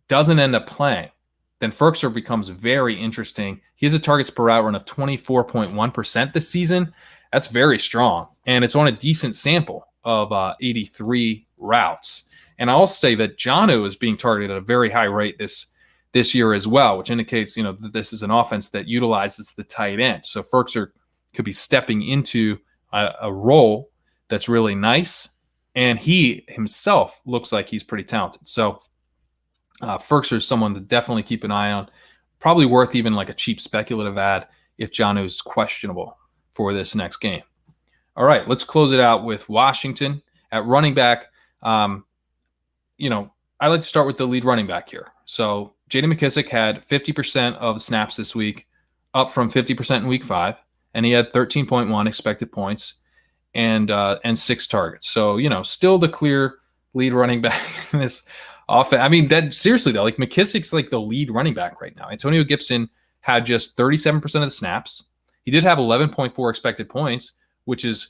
S1: doesn't end up playing, then Ferkser becomes very interesting. He has a targets per out run of 24.1% this season. That's very strong. And it's on a decent sample of 83 routes. And I'll say that Jonnu is being targeted at a very high rate this year as well, which indicates, that this is an offense that utilizes the tight end. So Ferkser could be stepping into a role that's really nice. And he himself looks like he's pretty talented. So Ferkser is someone to definitely keep an eye on. Probably worth even like a cheap speculative ad if Jonnu is questionable for this next game. All right, let's close it out with Washington at running back. I like to start with the lead running back here. So J.D. McKissic had 50% of snaps this week, up from 50% in week 5, and he had 13.1 expected points and 6 targets. So, still the clear lead running back in this offense. I mean, that seriously though, like McKissic's like the lead running back right now. Antonio Gibson had just 37% of the snaps. He did have 11.4 expected points, which is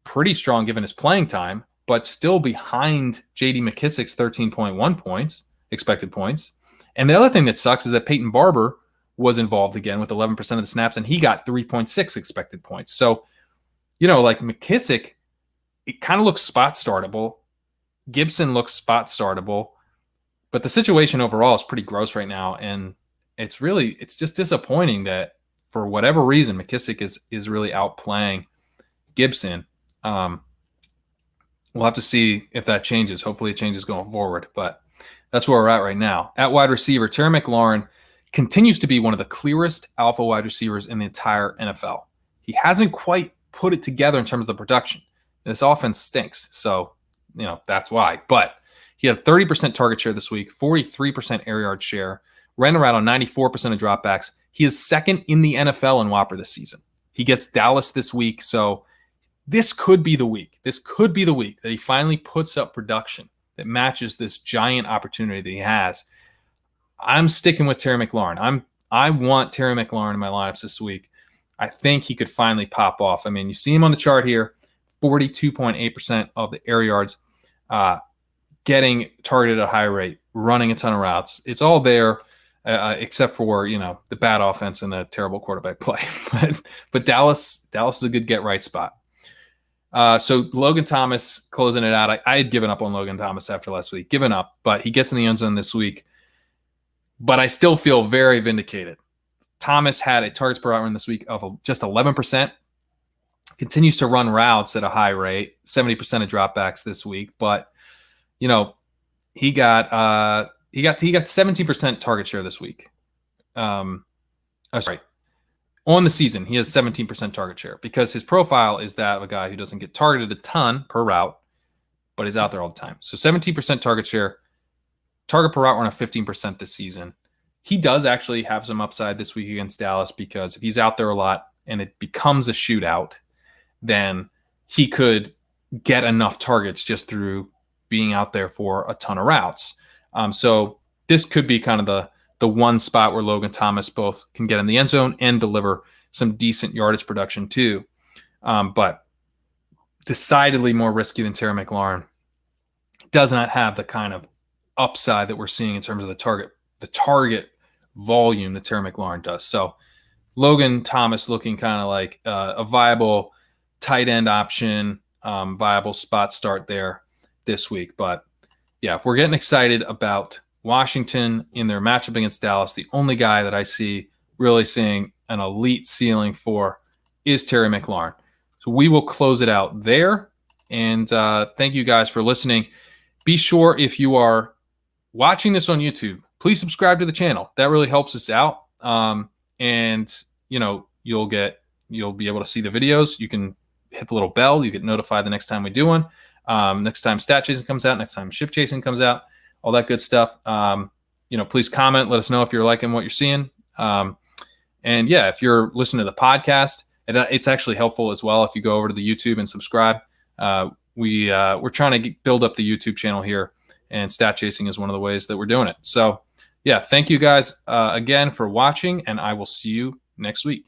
S1: pretty strong given his playing time, but still behind J.D. McKissic's 13.1 points, expected points. And the other thing that sucks is that Peyton Barber was involved again with 11% of the snaps, and he got 3.6 expected points. So, like McKissic, it kind of looks spot startable. Gibson looks spot startable. But the situation overall is pretty gross right now, and it's just disappointing that for whatever reason, McKissic is really outplaying Gibson. We'll have to see if that changes. Hopefully it changes going forward, but that's where we're at right now. At wide receiver, Terry McLaurin continues to be one of the clearest alpha wide receivers in the entire NFL. He hasn't quite put it together in terms of the production. This offense stinks, so that's why. But he had 30% target share this week, 43% air yard share, ran around on 94% of dropbacks. He is second in the NFL in Whopper this season. He gets Dallas this week, so this could be the week. This could be the week that he finally puts up production that matches this giant opportunity that he has. I'm sticking with Terry McLaurin. I want Terry McLaurin in my lineups this week. I think he could finally pop off. I mean, you see him on the chart here, 42.8% of the air yards, getting targeted at a high rate, running a ton of routes. It's all there, except for the bad offense and the terrible quarterback play. but Dallas is a good get right spot. So Logan Thomas closing it out. I had given up on Logan Thomas after last week, but he gets in the end zone this week. But I still feel very vindicated. Thomas had a targets per out run this week of just 11%. Continues to run routes at a high rate, 70% of dropbacks this week. But he got 17% target share this week. On the season, he has 17% target share because his profile is that of a guy who doesn't get targeted a ton per route, but is out there all the time. So 17% target share, target per route run of 15% this season. He does actually have some upside this week against Dallas because if he's out there a lot and it becomes a shootout, then he could get enough targets just through being out there for a ton of routes. So this could be kind of the one spot where Logan Thomas both can get in the end zone and deliver some decent yardage production too. But decidedly more risky than Terry McLaurin. Does not have the kind of upside that we're seeing in terms of the target volume that Terry McLaurin does. So Logan Thomas looking kind of like a viable tight end option, viable spot start there this week. But yeah, if we're getting excited about Washington in their matchup against Dallas, the only guy that I see really seeing an elite ceiling for is Terry McLaurin. So we will close it out there. And thank you guys for listening. Be sure, if you are watching this on YouTube, please subscribe to the channel. That really helps us out. And you'll be able to see the videos. You can hit the little bell. You get notified the next time we do one. Next time stat chasing comes out. Next time ship chasing comes out. All that good stuff. Please comment. Let us know if you're liking what you're seeing. And yeah, if you're listening to the podcast, it's actually helpful as well if you go over to the YouTube and subscribe. We're trying to build up the YouTube channel here, and stat chasing is one of the ways that we're doing it. So yeah, thank you guys again for watching, and I will see you next week.